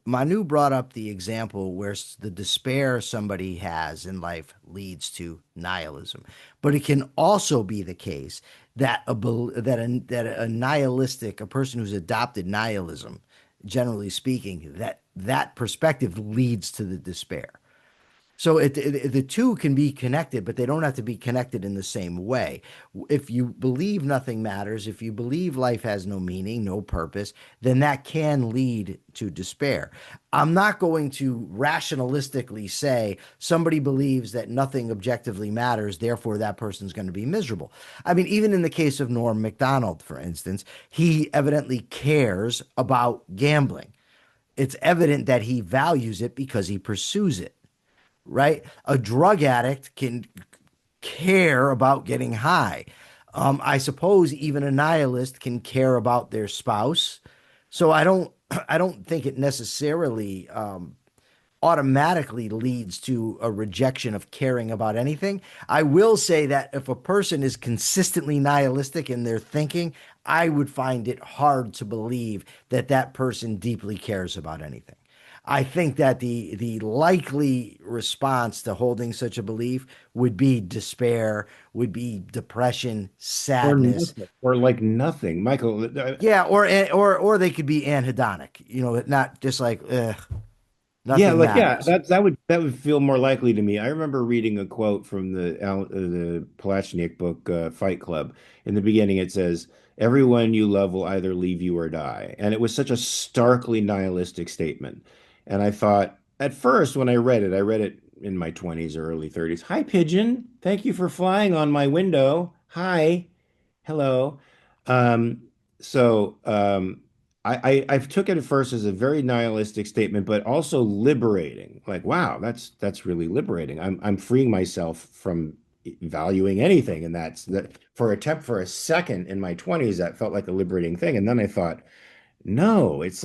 Speaker 2: Manu brought up the example where the despair somebody has in life leads to nihilism, but it can also be the case that a nihilistic, a person who's adopted nihilism, generally speaking, that perspective leads to the despair. So the two can be connected, but they don't have to be connected in the same way. If you believe nothing matters, if you believe life has no meaning, no purpose, then that can lead to despair. I'm not going to rationalistically say somebody believes that nothing objectively matters, therefore that person's going to be miserable. I mean, even in the case of Norm Macdonald, for instance, he evidently cares about gambling. It's evident that he values it because he pursues it, right? A drug addict can care about getting high. I suppose even a nihilist can care about their spouse. So I don't think it necessarily automatically leads to a rejection of caring about anything. I will say that if a person is consistently nihilistic in their thinking, I would find it hard to believe that that person deeply cares about anything. I think that the likely response to holding such a belief would be despair, would be depression,
Speaker 1: Or
Speaker 2: sadness.
Speaker 1: nothing, or like nothing. Michael,
Speaker 2: Yeah, or they could be anhedonic, not just like
Speaker 1: yeah,
Speaker 2: nothing
Speaker 1: like yeah,
Speaker 2: matters.
Speaker 1: that would feel more likely to me. I remember reading a quote from the Palachniuk book Fight Club. In the beginning, it says, "Everyone you love will either leave you or die," and it was such a starkly nihilistic statement. And I thought, at first, when I read it in my 20s or early 30s. Hi, pigeon. Thank you for flying on my window. Hi. Hello. Um, so I've took it at first as a very nihilistic statement, but also liberating. Like, wow, that's really liberating. I'm freeing myself from valuing anything, and that's that for a second in my 20s, that felt like a liberating thing. And then I thought, no, it's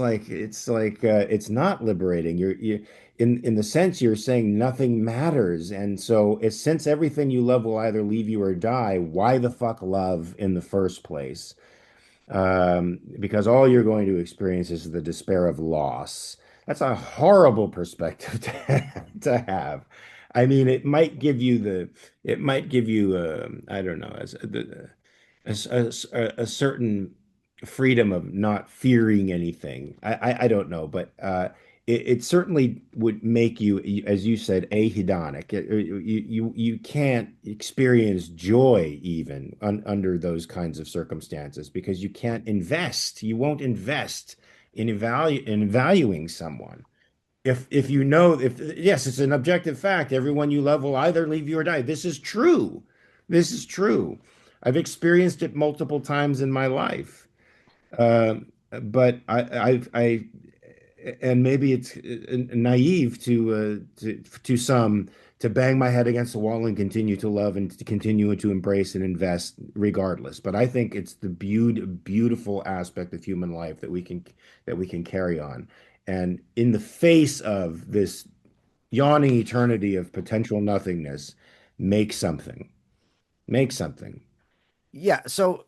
Speaker 1: not liberating. You in the sense you're saying nothing matters. And so it's, since everything you love will either leave you or die, why the fuck love in the first place? Because all you're going to experience is the despair of loss. That's a horrible perspective to have. I mean, it might give you, I don't know, a certain freedom of not fearing anything. I don't know, but it certainly would make you, as you said, ahedonic. You can't experience joy even under those kinds of circumstances because you can't invest. You won't invest in valuing someone. If you know if yes, it's an objective fact. Everyone you love will either leave you or die. This is true. This is true. I've experienced it multiple times in my life. But and maybe it's naive to some to bang my head against the wall and continue to love and to continue to embrace and invest regardless. But I think it's the beautiful aspect of human life that we can carry on. And in the face of this yawning eternity of potential nothingness, make something. Make something.
Speaker 2: Yeah. So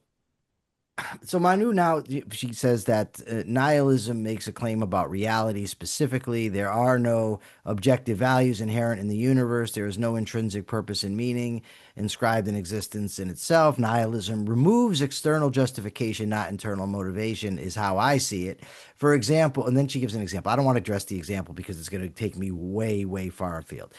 Speaker 2: Manu now she says that nihilism makes a claim about reality specifically. There are no objective values inherent in the universe. There is no intrinsic purpose and meaning inscribed in existence in itself. Nihilism removes external justification, not internal motivation, is how I see it. For example, and then she gives an example. I don't want to address the example because it's going to take me way, way far afield.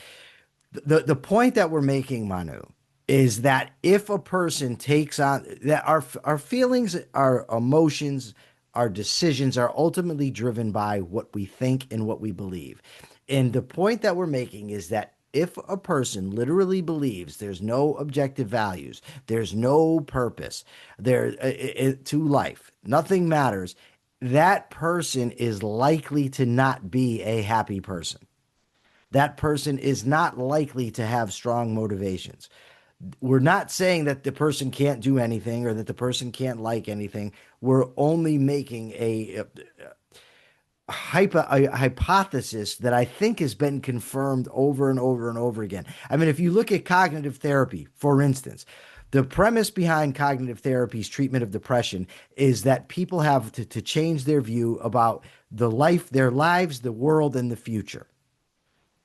Speaker 2: The point that we're making, Manu, is that if a person takes on that our feelings, our emotions, our decisions are ultimately driven by what we think and what we believe. And the point that we're making is that if a person literally believes there's no objective values, there's no purpose to life, nothing matters, that person is likely to not be a happy person. That person is not likely to have strong motivations. We're not saying that the person can't do anything or that the person can't like anything. We're only making a hypothesis that I think has been confirmed over and over and over again. I mean, if you look at cognitive therapy, for instance, the premise behind cognitive therapy's treatment of depression is that people have to change their view about their lives, the world, and the future,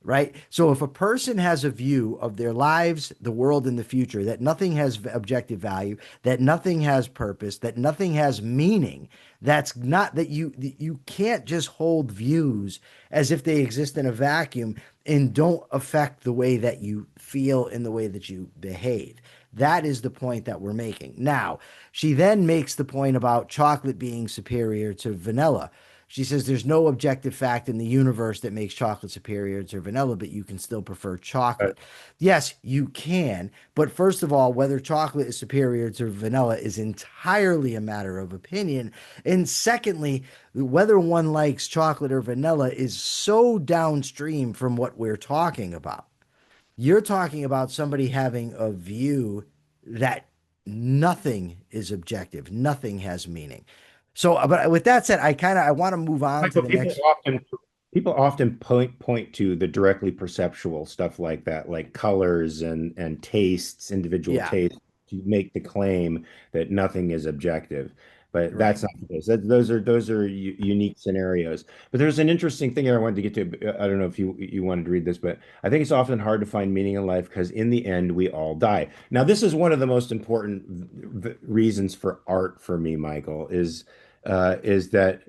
Speaker 2: right? So if a person has a view of their lives, the world, and the future, that nothing has objective value, that nothing has purpose, that nothing has meaning, that's not that you can't just hold views as if they exist in a vacuum and don't affect the way that you feel and the way that you behave. That is the point that we're making. Now, she then makes the point about chocolate being superior to vanilla. She says there's no objective fact in the universe that makes chocolate superior to vanilla, but you can still prefer chocolate. Yes, you can. But first of all, whether chocolate is superior to vanilla is entirely a matter of opinion. And secondly, whether one likes chocolate or vanilla is so downstream from what we're talking about. You're talking about somebody having a view that nothing is objective, nothing has meaning. So, but with that said, I want to move on to
Speaker 1: Michael,
Speaker 2: the next.
Speaker 1: people often point to the directly perceptual stuff like that, like colors and tastes, individual
Speaker 2: Yeah,
Speaker 1: tastes, to make the claim that nothing is objective. But
Speaker 2: right.
Speaker 1: that's not the case. Those are unique scenarios. But there's an interesting thing here I wanted to get to. I don't know if you wanted to read this, but I think it's often hard to find meaning in life because in the end we all die. Now, this is one of the most important reasons for art for me, Michael, is that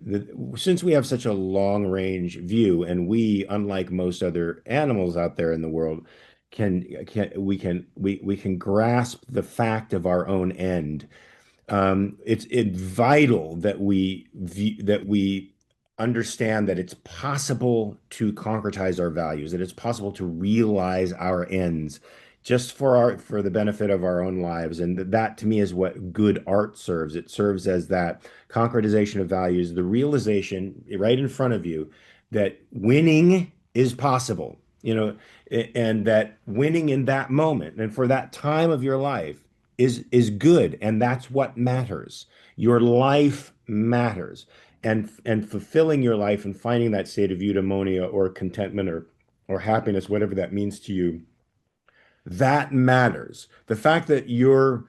Speaker 1: since we have such a long range view, and we, unlike most other animals out there in the world, we can grasp the fact of our own end. It's vital that we understand that it's possible to concretize our values, that it's possible to realize our ends just for the benefit of our own lives. And that to me is what good art serves. It serves as that concretization of values, the realization right in front of you that winning is possible, and that winning in that moment and for that time of your life is good, and that's what matters. Your life matters, and fulfilling your life and finding that state of eudaimonia or contentment or happiness, whatever that means to you, that matters. The fact that your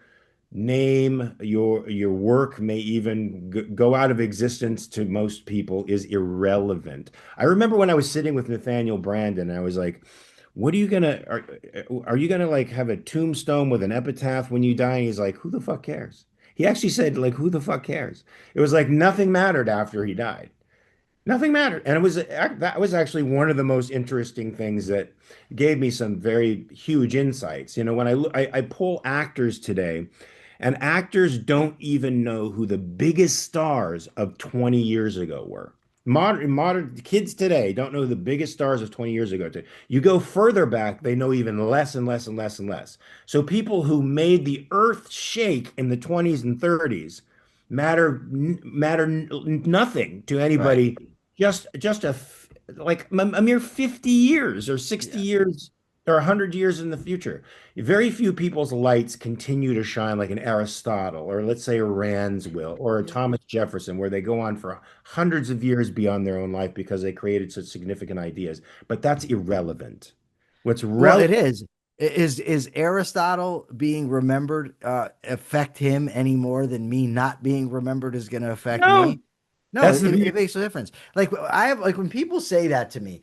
Speaker 1: name, your work may even go out of existence to most people is irrelevant. I remember when I was sitting with Nathaniel Branden, and I was like, "What are you gonna are you gonna like have a tombstone with an epitaph when you die?" And he's like, "Who the fuck cares?" He actually said, like, "Who the fuck cares?" It was like nothing mattered after he died. Nothing mattered. And that was actually one of the most interesting things that gave me some very huge insights. You know, when I pull actors today, and actors don't even know who the biggest stars of 20 years ago were. Modern kids today don't know who the biggest stars of 20 years ago. You go further back, they know even less and less and less and less. So people who made the earth shake in the 20s and 30s matter nothing to
Speaker 2: Right.
Speaker 1: anybody just like a mere 50 years or 60
Speaker 2: Yeah.
Speaker 1: years or 100 years in the future. Very few people's lights continue to shine like an Aristotle or let's say a Rand's will or a
Speaker 2: Yeah.
Speaker 1: Thomas Jefferson, where they go on for hundreds of years beyond their own life because they created such significant ideas. But that's irrelevant. What's
Speaker 2: Well, it
Speaker 1: relevant?
Speaker 2: is. Is Aristotle being remembered affect him any more than me not being remembered is going to affect
Speaker 1: No,
Speaker 2: me? No,
Speaker 1: that's the
Speaker 2: it
Speaker 1: beauty.
Speaker 2: makes a difference. Like I have like when people say that to me,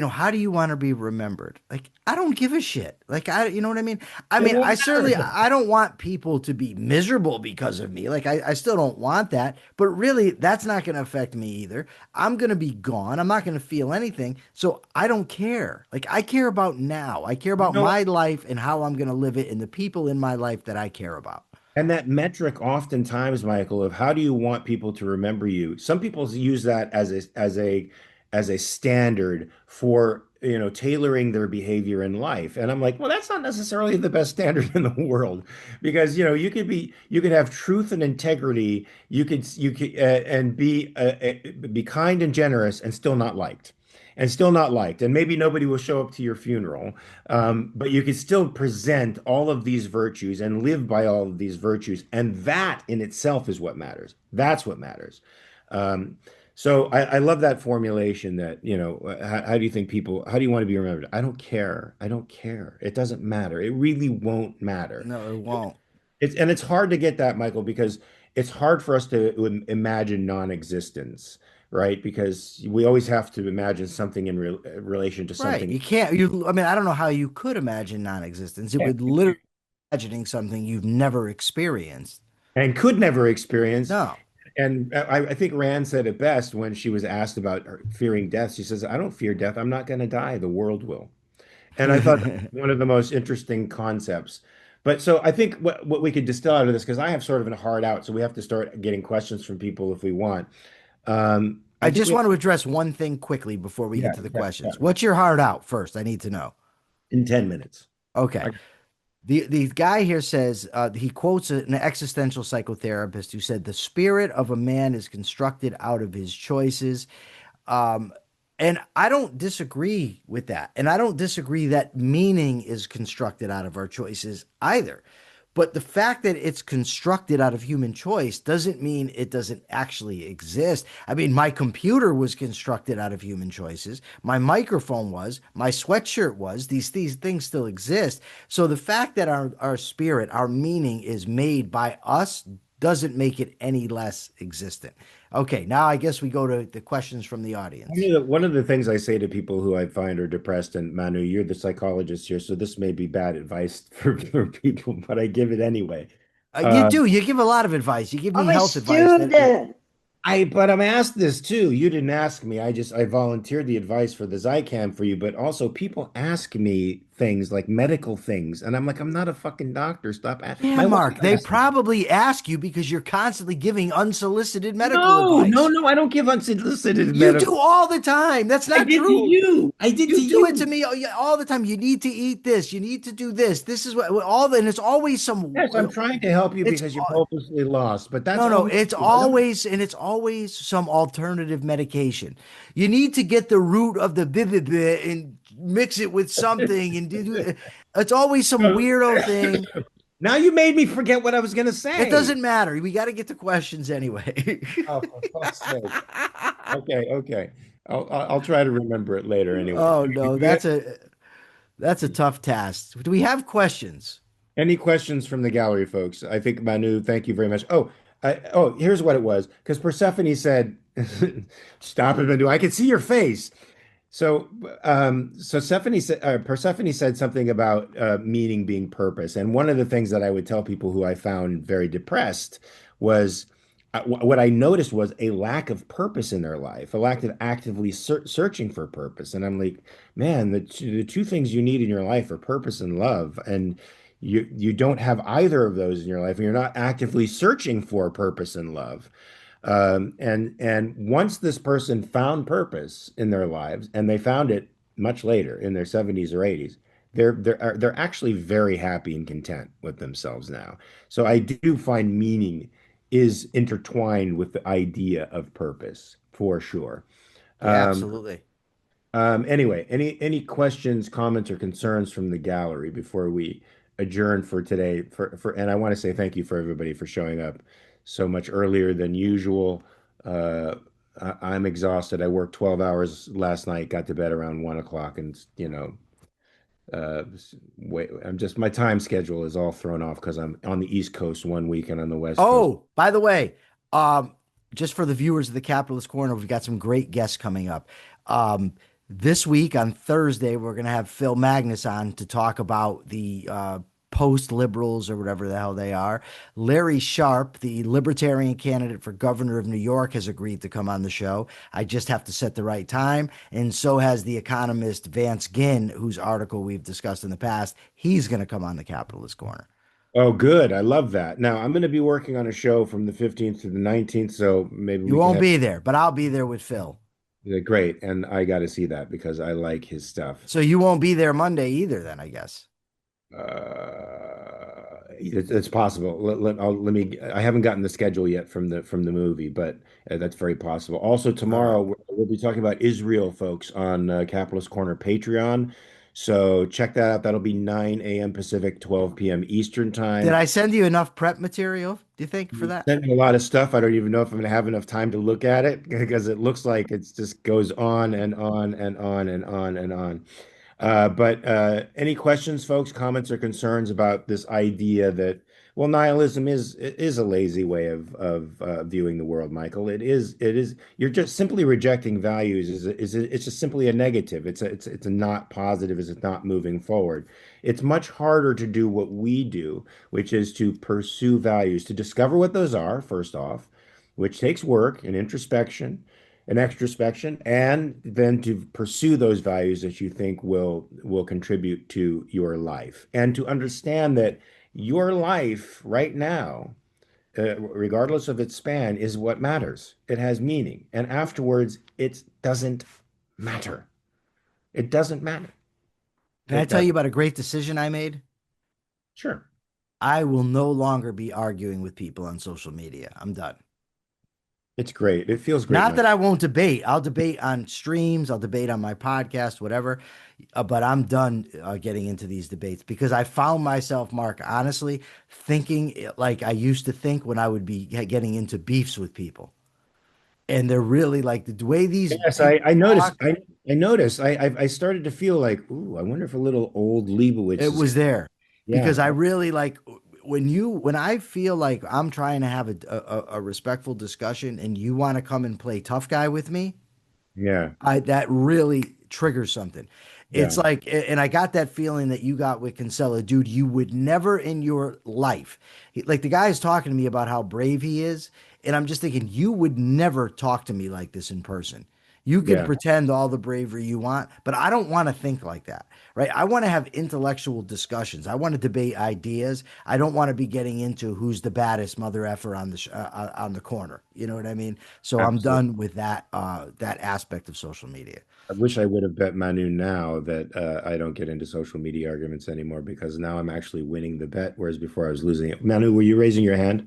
Speaker 2: how do you want to be remembered? Like, I don't give a shit. Like, you know what I mean? I
Speaker 1: It
Speaker 2: mean,
Speaker 1: won't
Speaker 2: I
Speaker 1: matter.
Speaker 2: certainly, I don't want people to be miserable because of me. Like, I still don't want that. But really, that's not going to affect me either. I'm going to be gone. I'm not going to feel anything. So I don't care. Like, I care about now. I care
Speaker 1: You
Speaker 2: about
Speaker 1: know,
Speaker 2: my life and how I'm going to live it and the people in my life that I care about.
Speaker 1: and that metric oftentimes, Michael, of how do you want people to remember you? Some people use that as a standard for, tailoring their behavior in life. And I'm like, well, that's not necessarily the best standard in the world because, you could have truth and integrity, and be kind and generous and still not liked. And still not liked, and maybe nobody will show up to your funeral, but you can still present all of these virtues and live by all of these virtues. And that in itself is what matters. That's what matters. Um, so I love that formulation that, how do you think how do you want to be remembered? I don't care. I don't care. It doesn't matter. It really won't matter.
Speaker 2: No, it won't.
Speaker 1: It's hard to get that, Michael, because it's hard for us to imagine non-existence, right? Because we always have to imagine something in relation to
Speaker 2: Right.
Speaker 1: something.
Speaker 2: You can't, I mean, I don't know how you could imagine non-existence. It
Speaker 1: Yeah.
Speaker 2: would literally imagining something you've never experienced.
Speaker 1: And could never experience.
Speaker 2: No.
Speaker 1: And I think Rand said it best when she was asked about her fearing death. She says, I don't fear death. I'm not going to die. The world will. And I thought that was one of the most interesting concepts. But so I think what we could distill out of this, because I have sort of a hard out, so we have to start getting questions from people if we want. I
Speaker 2: I
Speaker 1: think
Speaker 2: just
Speaker 1: we have,
Speaker 2: want to address one thing quickly before we
Speaker 1: yeah,
Speaker 2: get to the
Speaker 1: yeah,
Speaker 2: questions.
Speaker 1: yeah,
Speaker 2: What's your heart out first? I need to know.
Speaker 1: in 10 minutes.
Speaker 2: Okay.
Speaker 1: I,
Speaker 2: The guy here says he quotes an existential psychotherapist who said the spirit of a man is constructed out of his choices. Um, and I don't disagree with that. And I don't disagree that meaning is constructed out of our choices either. But the fact that it's constructed out of human choice doesn't mean it doesn't actually exist. I mean, my computer was constructed out of human choices. My microphone was, my sweatshirt was, these things still exist. So the fact that our spirit, our meaning is made by us doesn't make it any less existent. Okay, now I guess we go to the questions from the audience.
Speaker 1: one of the things I say to people who I find are depressed, and Manu, you're the psychologist here, so this may be bad advice for people, but I give it anyway.
Speaker 2: You
Speaker 1: Uh,
Speaker 2: do. You give a lot of advice. You give me
Speaker 3: I'm a
Speaker 2: health advice that
Speaker 3: student.
Speaker 1: but I'm asked this too. You didn't ask me. I volunteered the advice for the Zycam for you, but also people ask me things like medical things, and I'm like, I'm not a fucking doctor. Stop.
Speaker 2: yeah,
Speaker 1: My wife
Speaker 2: Mark, they
Speaker 1: asked me.
Speaker 2: probably ask you because you're constantly giving unsolicited medical
Speaker 1: No, no,
Speaker 2: advice.
Speaker 1: no. I don't give unsolicited
Speaker 2: You do
Speaker 1: medical.
Speaker 2: all the time. That's
Speaker 1: I
Speaker 2: not
Speaker 1: did to
Speaker 2: true.
Speaker 1: you. I did to
Speaker 2: You do it to
Speaker 1: you.
Speaker 2: me all the time. You need to eat this. You need to do this. This is what all the, and it's always some,
Speaker 1: Yes, I'm trying to help you
Speaker 2: it's
Speaker 1: because you're hopelessly lost, but that's
Speaker 2: no, no,
Speaker 1: all we
Speaker 2: it's
Speaker 1: do. I don't.
Speaker 2: always, and it's always some alternative medication. You need to get the root of the blah, and mix it with something and do, it's always some weirdo thing.
Speaker 1: Now you made me forget what I was going to
Speaker 2: It
Speaker 1: say.
Speaker 2: doesn't matter. We got to get to questions anyway.
Speaker 1: Oh, for fuck's sake. Okay, okay. I'll try to remember it later anyway.
Speaker 2: Oh no, that's a tough task. Do we have questions?
Speaker 1: Any questions from the gallery, folks? I think Manu, thank you very much. Here's what it was. Because Persephone said, "Stop it, Manu. I can see your face." So Persephone said something about meaning being purpose, and one of the things that I would tell people who I found very depressed was what I noticed was a lack of purpose in their life, a lack of actively searching for purpose. And I'm like, man, the two things you need in your life are purpose and love. And you don't have either of those in your life, and you're not actively searching for purpose and love. And once this person found purpose in their lives, and they found it much later in their 70s or 80s, they're actually very happy and content with themselves now. So I do find meaning is intertwined with the idea of purpose for sure.
Speaker 2: Yeah,
Speaker 1: Um,
Speaker 2: absolutely.
Speaker 1: anyway, any questions, comments, or concerns from the gallery before we adjourn for today? And I want to say thank you for everybody for showing up so much earlier than usual. Uh, I'm exhausted. I worked 12 hours last night, got to bed around 1 o'clock, and uh, wait, I'm just my time schedule is all thrown off because I'm on the East Coast one week and on the West Coast.
Speaker 2: Oh, by the way, um, just for the viewers of the Capitalist Corner, we've got some great guests coming up. Um, this week on Thursday, we're going to have Phil Magnus on to talk about the post liberals or whatever the hell they are. Larry Sharp, the libertarian candidate for governor of New York, has agreed to come on the show. I just have to set the right time. And so has the economist Vance Ginn, whose article we've discussed in the past. He's going to come on the Capitalist Corner.
Speaker 1: Oh, good. I love that. Now, I'm going to be working on a show from the 15th to the 19th, so maybe
Speaker 2: You
Speaker 1: we can
Speaker 2: won't
Speaker 1: have
Speaker 2: be there, but I'll be there with Phil.
Speaker 1: great. And I got to see that because I like his stuff.
Speaker 2: So you won't be there Monday either, then, I guess.
Speaker 1: It's possible. Let me. I haven't gotten the schedule yet from the movie, but that's very possible. Also,
Speaker 2: All right.
Speaker 1: tomorrow we'll be talking about Israel, folks, on Capitalist Corner Patreon. So check that out. That'll be 9 a.m. Pacific, 12 p.m. Eastern
Speaker 2: Did
Speaker 1: time.
Speaker 2: I send you enough prep material, do you think, for
Speaker 1: You
Speaker 2: that?
Speaker 1: sent me a lot of stuff. I don't even know if I'm going to have enough time to look at it because it looks like it just goes on and on and on and on and on. But any questions, folks, comments, or concerns about this idea that, well, nihilism is a lazy way of viewing the world, Michael. It is. You're just simply rejecting values. It's just simply a negative. It's a not positive. It's not moving forward. It's much harder to do what we do, which is to pursue values, to discover what those are, first off, which takes work and introspection and extrospection, and then to pursue those values that you think will contribute to your life, and to understand that your life right now, regardless of its span, is what matters. It has meaning, and afterwards, it doesn't matter. It doesn't matter.
Speaker 2: Can I
Speaker 1: It
Speaker 2: tell
Speaker 1: does.
Speaker 2: you about a great decision I made?
Speaker 1: Sure.
Speaker 2: I will no longer be arguing with people on social media. I'm done.
Speaker 1: It's great. It feels great,
Speaker 2: Not that
Speaker 1: Mike.
Speaker 2: I won't debate. I'll debate on streams, I'll debate on my podcast, whatever. But I'm done getting into these debates because I found myself, Mark, honestly, thinking like I used to think when I would be getting into beefs with people. And they're really like the way these
Speaker 1: Yes,
Speaker 2: people
Speaker 1: I noticed.
Speaker 2: talk,
Speaker 1: I noticed. I started to feel like, ooh, I wonder if a little old Leibowitz
Speaker 2: it
Speaker 1: is.
Speaker 2: was there
Speaker 1: Yeah,
Speaker 2: because I really like when I feel like I'm trying to have a respectful discussion and you want to come and play tough guy with me,
Speaker 1: yeah,
Speaker 2: I that really triggers something. It's
Speaker 1: yeah,
Speaker 2: like, and I got that feeling that you got with Kinsella, dude. You would never in your life, like the guy is talking to me about how brave he is, and I'm just thinking, you would never talk to me like this in person. You could
Speaker 1: yeah.
Speaker 2: pretend all the bravery you want, but I don't want to think like that, right? I want to have intellectual discussions. I want to debate ideas. I don't want to be getting into who's the baddest mother effer on the on the corner. You know what I mean? So I'm
Speaker 1: Absolutely.
Speaker 2: done with that aspect of social media.
Speaker 1: I wish I would have bet Manu now that I don't get into social media arguments anymore because now I'm actually winning the bet, whereas before I was losing it. Manu, were you raising your hand?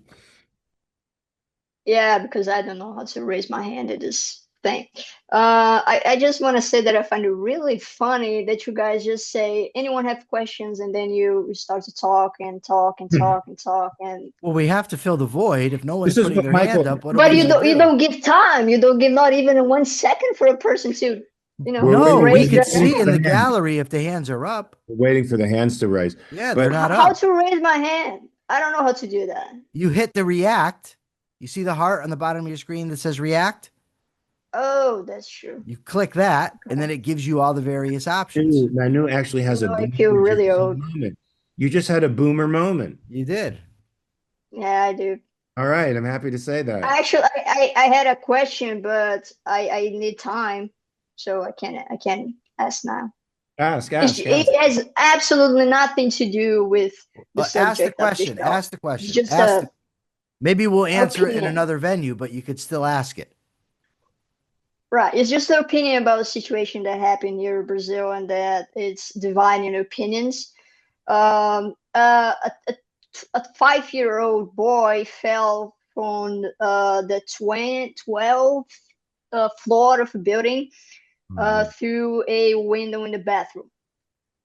Speaker 3: Yeah, because I don't know how to raise my hand at this thing. I just want to say that I find it really funny that you guys just say, anyone have questions, and then you start to talk and talk and talk and talk and
Speaker 2: Well, we have to fill the void. If no one's
Speaker 1: This is
Speaker 2: putting
Speaker 1: what
Speaker 2: their hand
Speaker 1: Michael.
Speaker 2: up, what are
Speaker 3: but
Speaker 2: we
Speaker 1: This
Speaker 3: you
Speaker 1: is,
Speaker 2: gonna
Speaker 3: don't
Speaker 2: do?
Speaker 3: give time. You don't give not even a 1 second for a person to,
Speaker 1: we're
Speaker 2: No,
Speaker 1: waiting.
Speaker 2: we
Speaker 3: raise
Speaker 1: We're
Speaker 2: could
Speaker 3: their
Speaker 1: waiting
Speaker 2: see
Speaker 1: for
Speaker 2: in
Speaker 3: hand.
Speaker 2: the
Speaker 1: the hand.
Speaker 2: gallery if the hands are up.
Speaker 1: We're waiting for the hands to rise.
Speaker 2: Yeah, they're
Speaker 1: But
Speaker 2: not
Speaker 3: How
Speaker 2: up.
Speaker 3: to raise my hand? I don't know how to do that.
Speaker 2: You hit the react. You see the heart on the bottom of your screen that says react?
Speaker 3: Oh, that's true.
Speaker 2: You click that, and then
Speaker 3: Okay.
Speaker 2: it gives you all the various options.
Speaker 1: Manu actually has a
Speaker 3: I
Speaker 1: boomer
Speaker 3: feel really
Speaker 1: generation
Speaker 3: old.
Speaker 1: moment. You just had a boomer moment.
Speaker 2: You did.
Speaker 3: Yeah, I do.
Speaker 1: All right, I'm happy to say that.
Speaker 3: Actually, I had a question, but I need time, so I can ask now.
Speaker 1: Ask,
Speaker 3: It's,
Speaker 1: ask, ask.
Speaker 3: it has absolutely nothing to do with the
Speaker 2: Ask the
Speaker 3: subject of the
Speaker 2: question.
Speaker 3: show.
Speaker 2: Ask the
Speaker 3: It's
Speaker 2: question.
Speaker 3: just a
Speaker 2: Maybe we'll answer it in
Speaker 3: opinion.
Speaker 2: another venue, but you could still ask it.
Speaker 3: Right. It's just an opinion about a situation that happened near Brazil and that it's dividing opinions. A 5-year-old boy fell from the 12th floor of a building
Speaker 1: Oh, yeah.
Speaker 3: through a window in the bathroom.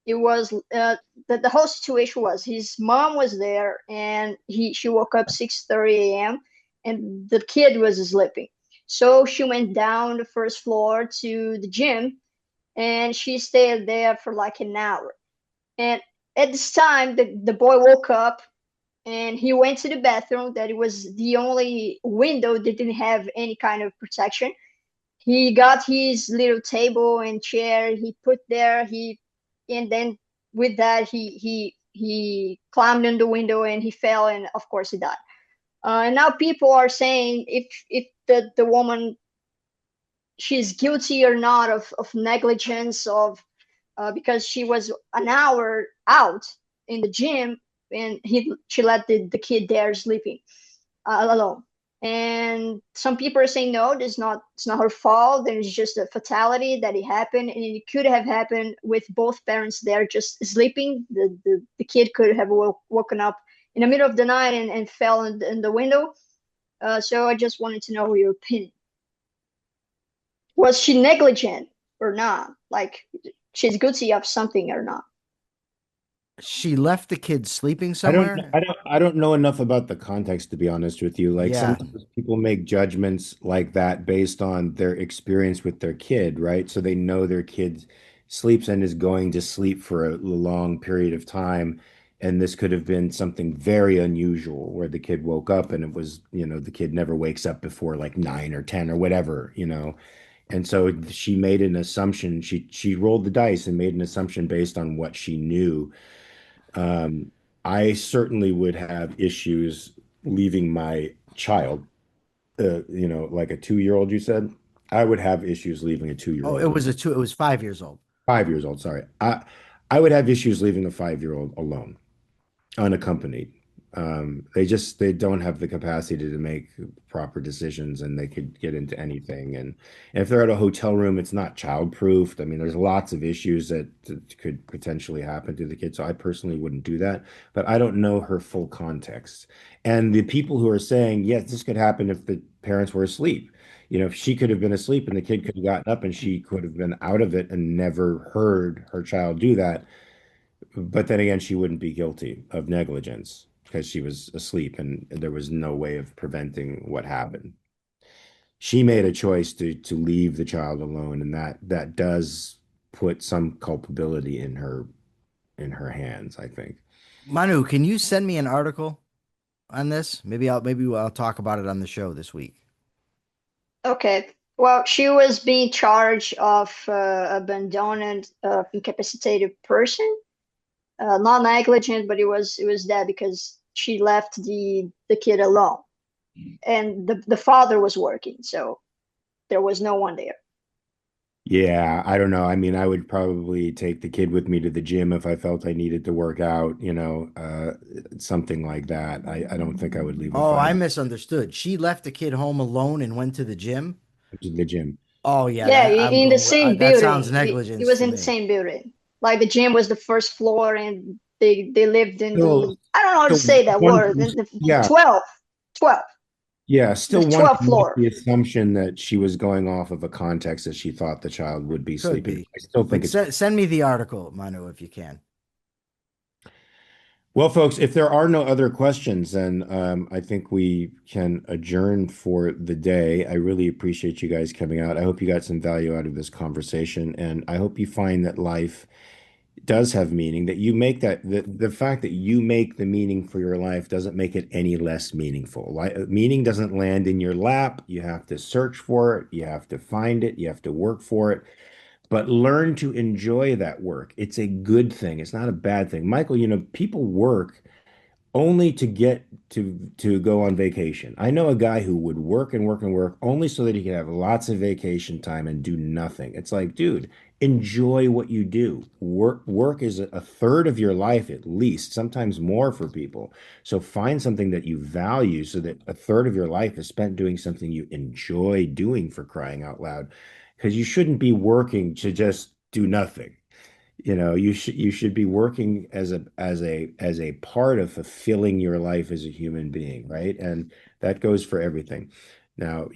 Speaker 3: It was the whole situation was his mom was there and she woke up 6:30 a.m. and the kid was sleeping. So she went down the first floor to the gym and she stayed there for like an hour. And at this time, the boy woke up and he went to the bathroom. That it was the only window that didn't have any kind of protection. He got his little table and chair. He put there. And then with that he climbed in the window and he fell and of course he died. And now people are saying if the woman she's guilty or not of negligence of because she was an hour out in the gym and she let the kid there sleeping alone. And some people are saying no, it's not her fault. There's just a fatality that it happened, and it could have happened with both parents there just sleeping. The kid could have woken up in the middle of the night and fell in the window. So I just wanted to know your opinion. Was she negligent or not? Like she's guilty of something or not?
Speaker 2: She left the kid sleeping
Speaker 1: I
Speaker 2: somewhere.
Speaker 1: I don't know enough about the context to be honest with you. Like
Speaker 2: Yeah.
Speaker 1: sometimes people make judgments like that based on their experience with their kid, right? So they know their kid sleeps and is going to sleep for a long period of time. And this could have been something very unusual where the kid woke up and it was, the kid never wakes up before like 9 or 10 or whatever. And so she made an assumption. She rolled the dice and made an assumption based on what she knew. Um, I certainly would have issues leaving my child, like a 2-year-old, you said. I would have issues leaving a
Speaker 2: Oh,
Speaker 1: two-year-old,
Speaker 2: it was 5 years old.
Speaker 1: 5 years old, sorry. I would have issues leaving a 5-year-old alone, unaccompanied. They don't have the capacity to make proper decisions and they could get into anything. And if they're at a hotel room, it's not child-proofed. I mean, there's lots of issues that could potentially happen to the kid. So I personally wouldn't do that, but I don't know her full context. And the people who are saying, yes, this could happen if the parents were asleep. If she could have been asleep and the kid could have gotten up and she could have been out of it and never heard her child do that, but then again, she wouldn't be guilty of negligence because she was asleep and there was no way of preventing what happened. She made a choice to leave the child alone, and that does put some culpability in her hands, I think.
Speaker 2: Manu, can you send me an article on this? Maybe I'll talk about it on the show this week.
Speaker 3: Okay. Well, she was being charged of abandoning incapacitated person, not negligent, but it was that because she left the kid alone, and the father was working, so there was no one there.
Speaker 1: Yeah, I don't know. I mean, I would probably take the kid with me to the gym if I felt I needed to work out, something like that. I don't think I would leave a
Speaker 2: Oh, I
Speaker 1: 5
Speaker 2: misunderstood. She left the kid home alone and went to the gym.
Speaker 1: to the gym.
Speaker 2: Oh yeah,
Speaker 3: Yeah,
Speaker 2: that I'm
Speaker 3: in the
Speaker 2: going with,
Speaker 3: same
Speaker 2: that sounds
Speaker 3: building. It
Speaker 2: negligence
Speaker 3: was
Speaker 2: to
Speaker 3: in the
Speaker 2: me.
Speaker 3: same building. Like the gym was the first floor, and they lived in
Speaker 1: Still,
Speaker 3: the I don't know how to
Speaker 1: still
Speaker 3: say that
Speaker 1: one,
Speaker 3: word. The
Speaker 1: yeah,
Speaker 3: 12, 12,
Speaker 1: yeah,
Speaker 3: the
Speaker 1: still one
Speaker 3: 12th
Speaker 1: can make
Speaker 3: floor.
Speaker 1: the assumption that she was going off of a context that she thought the child would be
Speaker 2: Could
Speaker 1: sleeping.
Speaker 2: be,
Speaker 1: I still think
Speaker 2: but
Speaker 1: it's
Speaker 2: send me the article, Manu, if you can.
Speaker 1: well, folks. If there are no other questions, then I think we can adjourn for the day. I really appreciate you guys coming out. I hope you got some value out of this conversation, and I hope you find that life does have meaning, that you make the fact that you make the meaning for your life doesn't make it any less meaningful. Meaning doesn't land in your lap. You have to search for it, you have to find it, you have to work for it, but learn to enjoy that work. It's a good thing, it's not a bad thing. Michael, people work only to get to go on vacation. I know a guy who would work and work and work only so that he could have lots of vacation time and do nothing. It's like, dude, enjoy what you do. Work is a third of your life at least, sometimes more for people. So find something that you value so that a third of your life is spent doing something you enjoy doing, for crying out loud. Because you shouldn't be working to just do nothing. You should be working as a part of fulfilling your life as a human being, right? And that goes for everything. Now,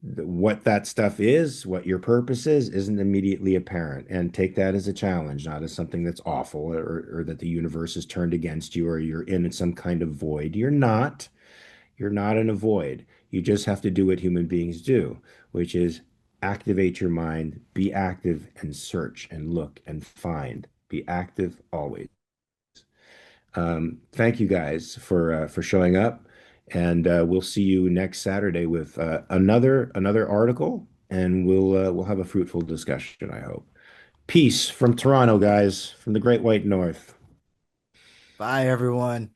Speaker 1: what that stuff is, what your purpose is, isn't immediately apparent. And take that as a challenge, not as something that's awful, or that the universe is turned against you, or you're in some kind of void. You're not. You're not in a void. You just have to do what human beings do, which is activate your mind, be active and search and look and find. Be active always. Thank you guys for showing up, and we'll see you next Saturday with another article, and we'll have a fruitful discussion, I hope. Peace from Toronto, guys, from the Great White North.
Speaker 2: Bye, everyone.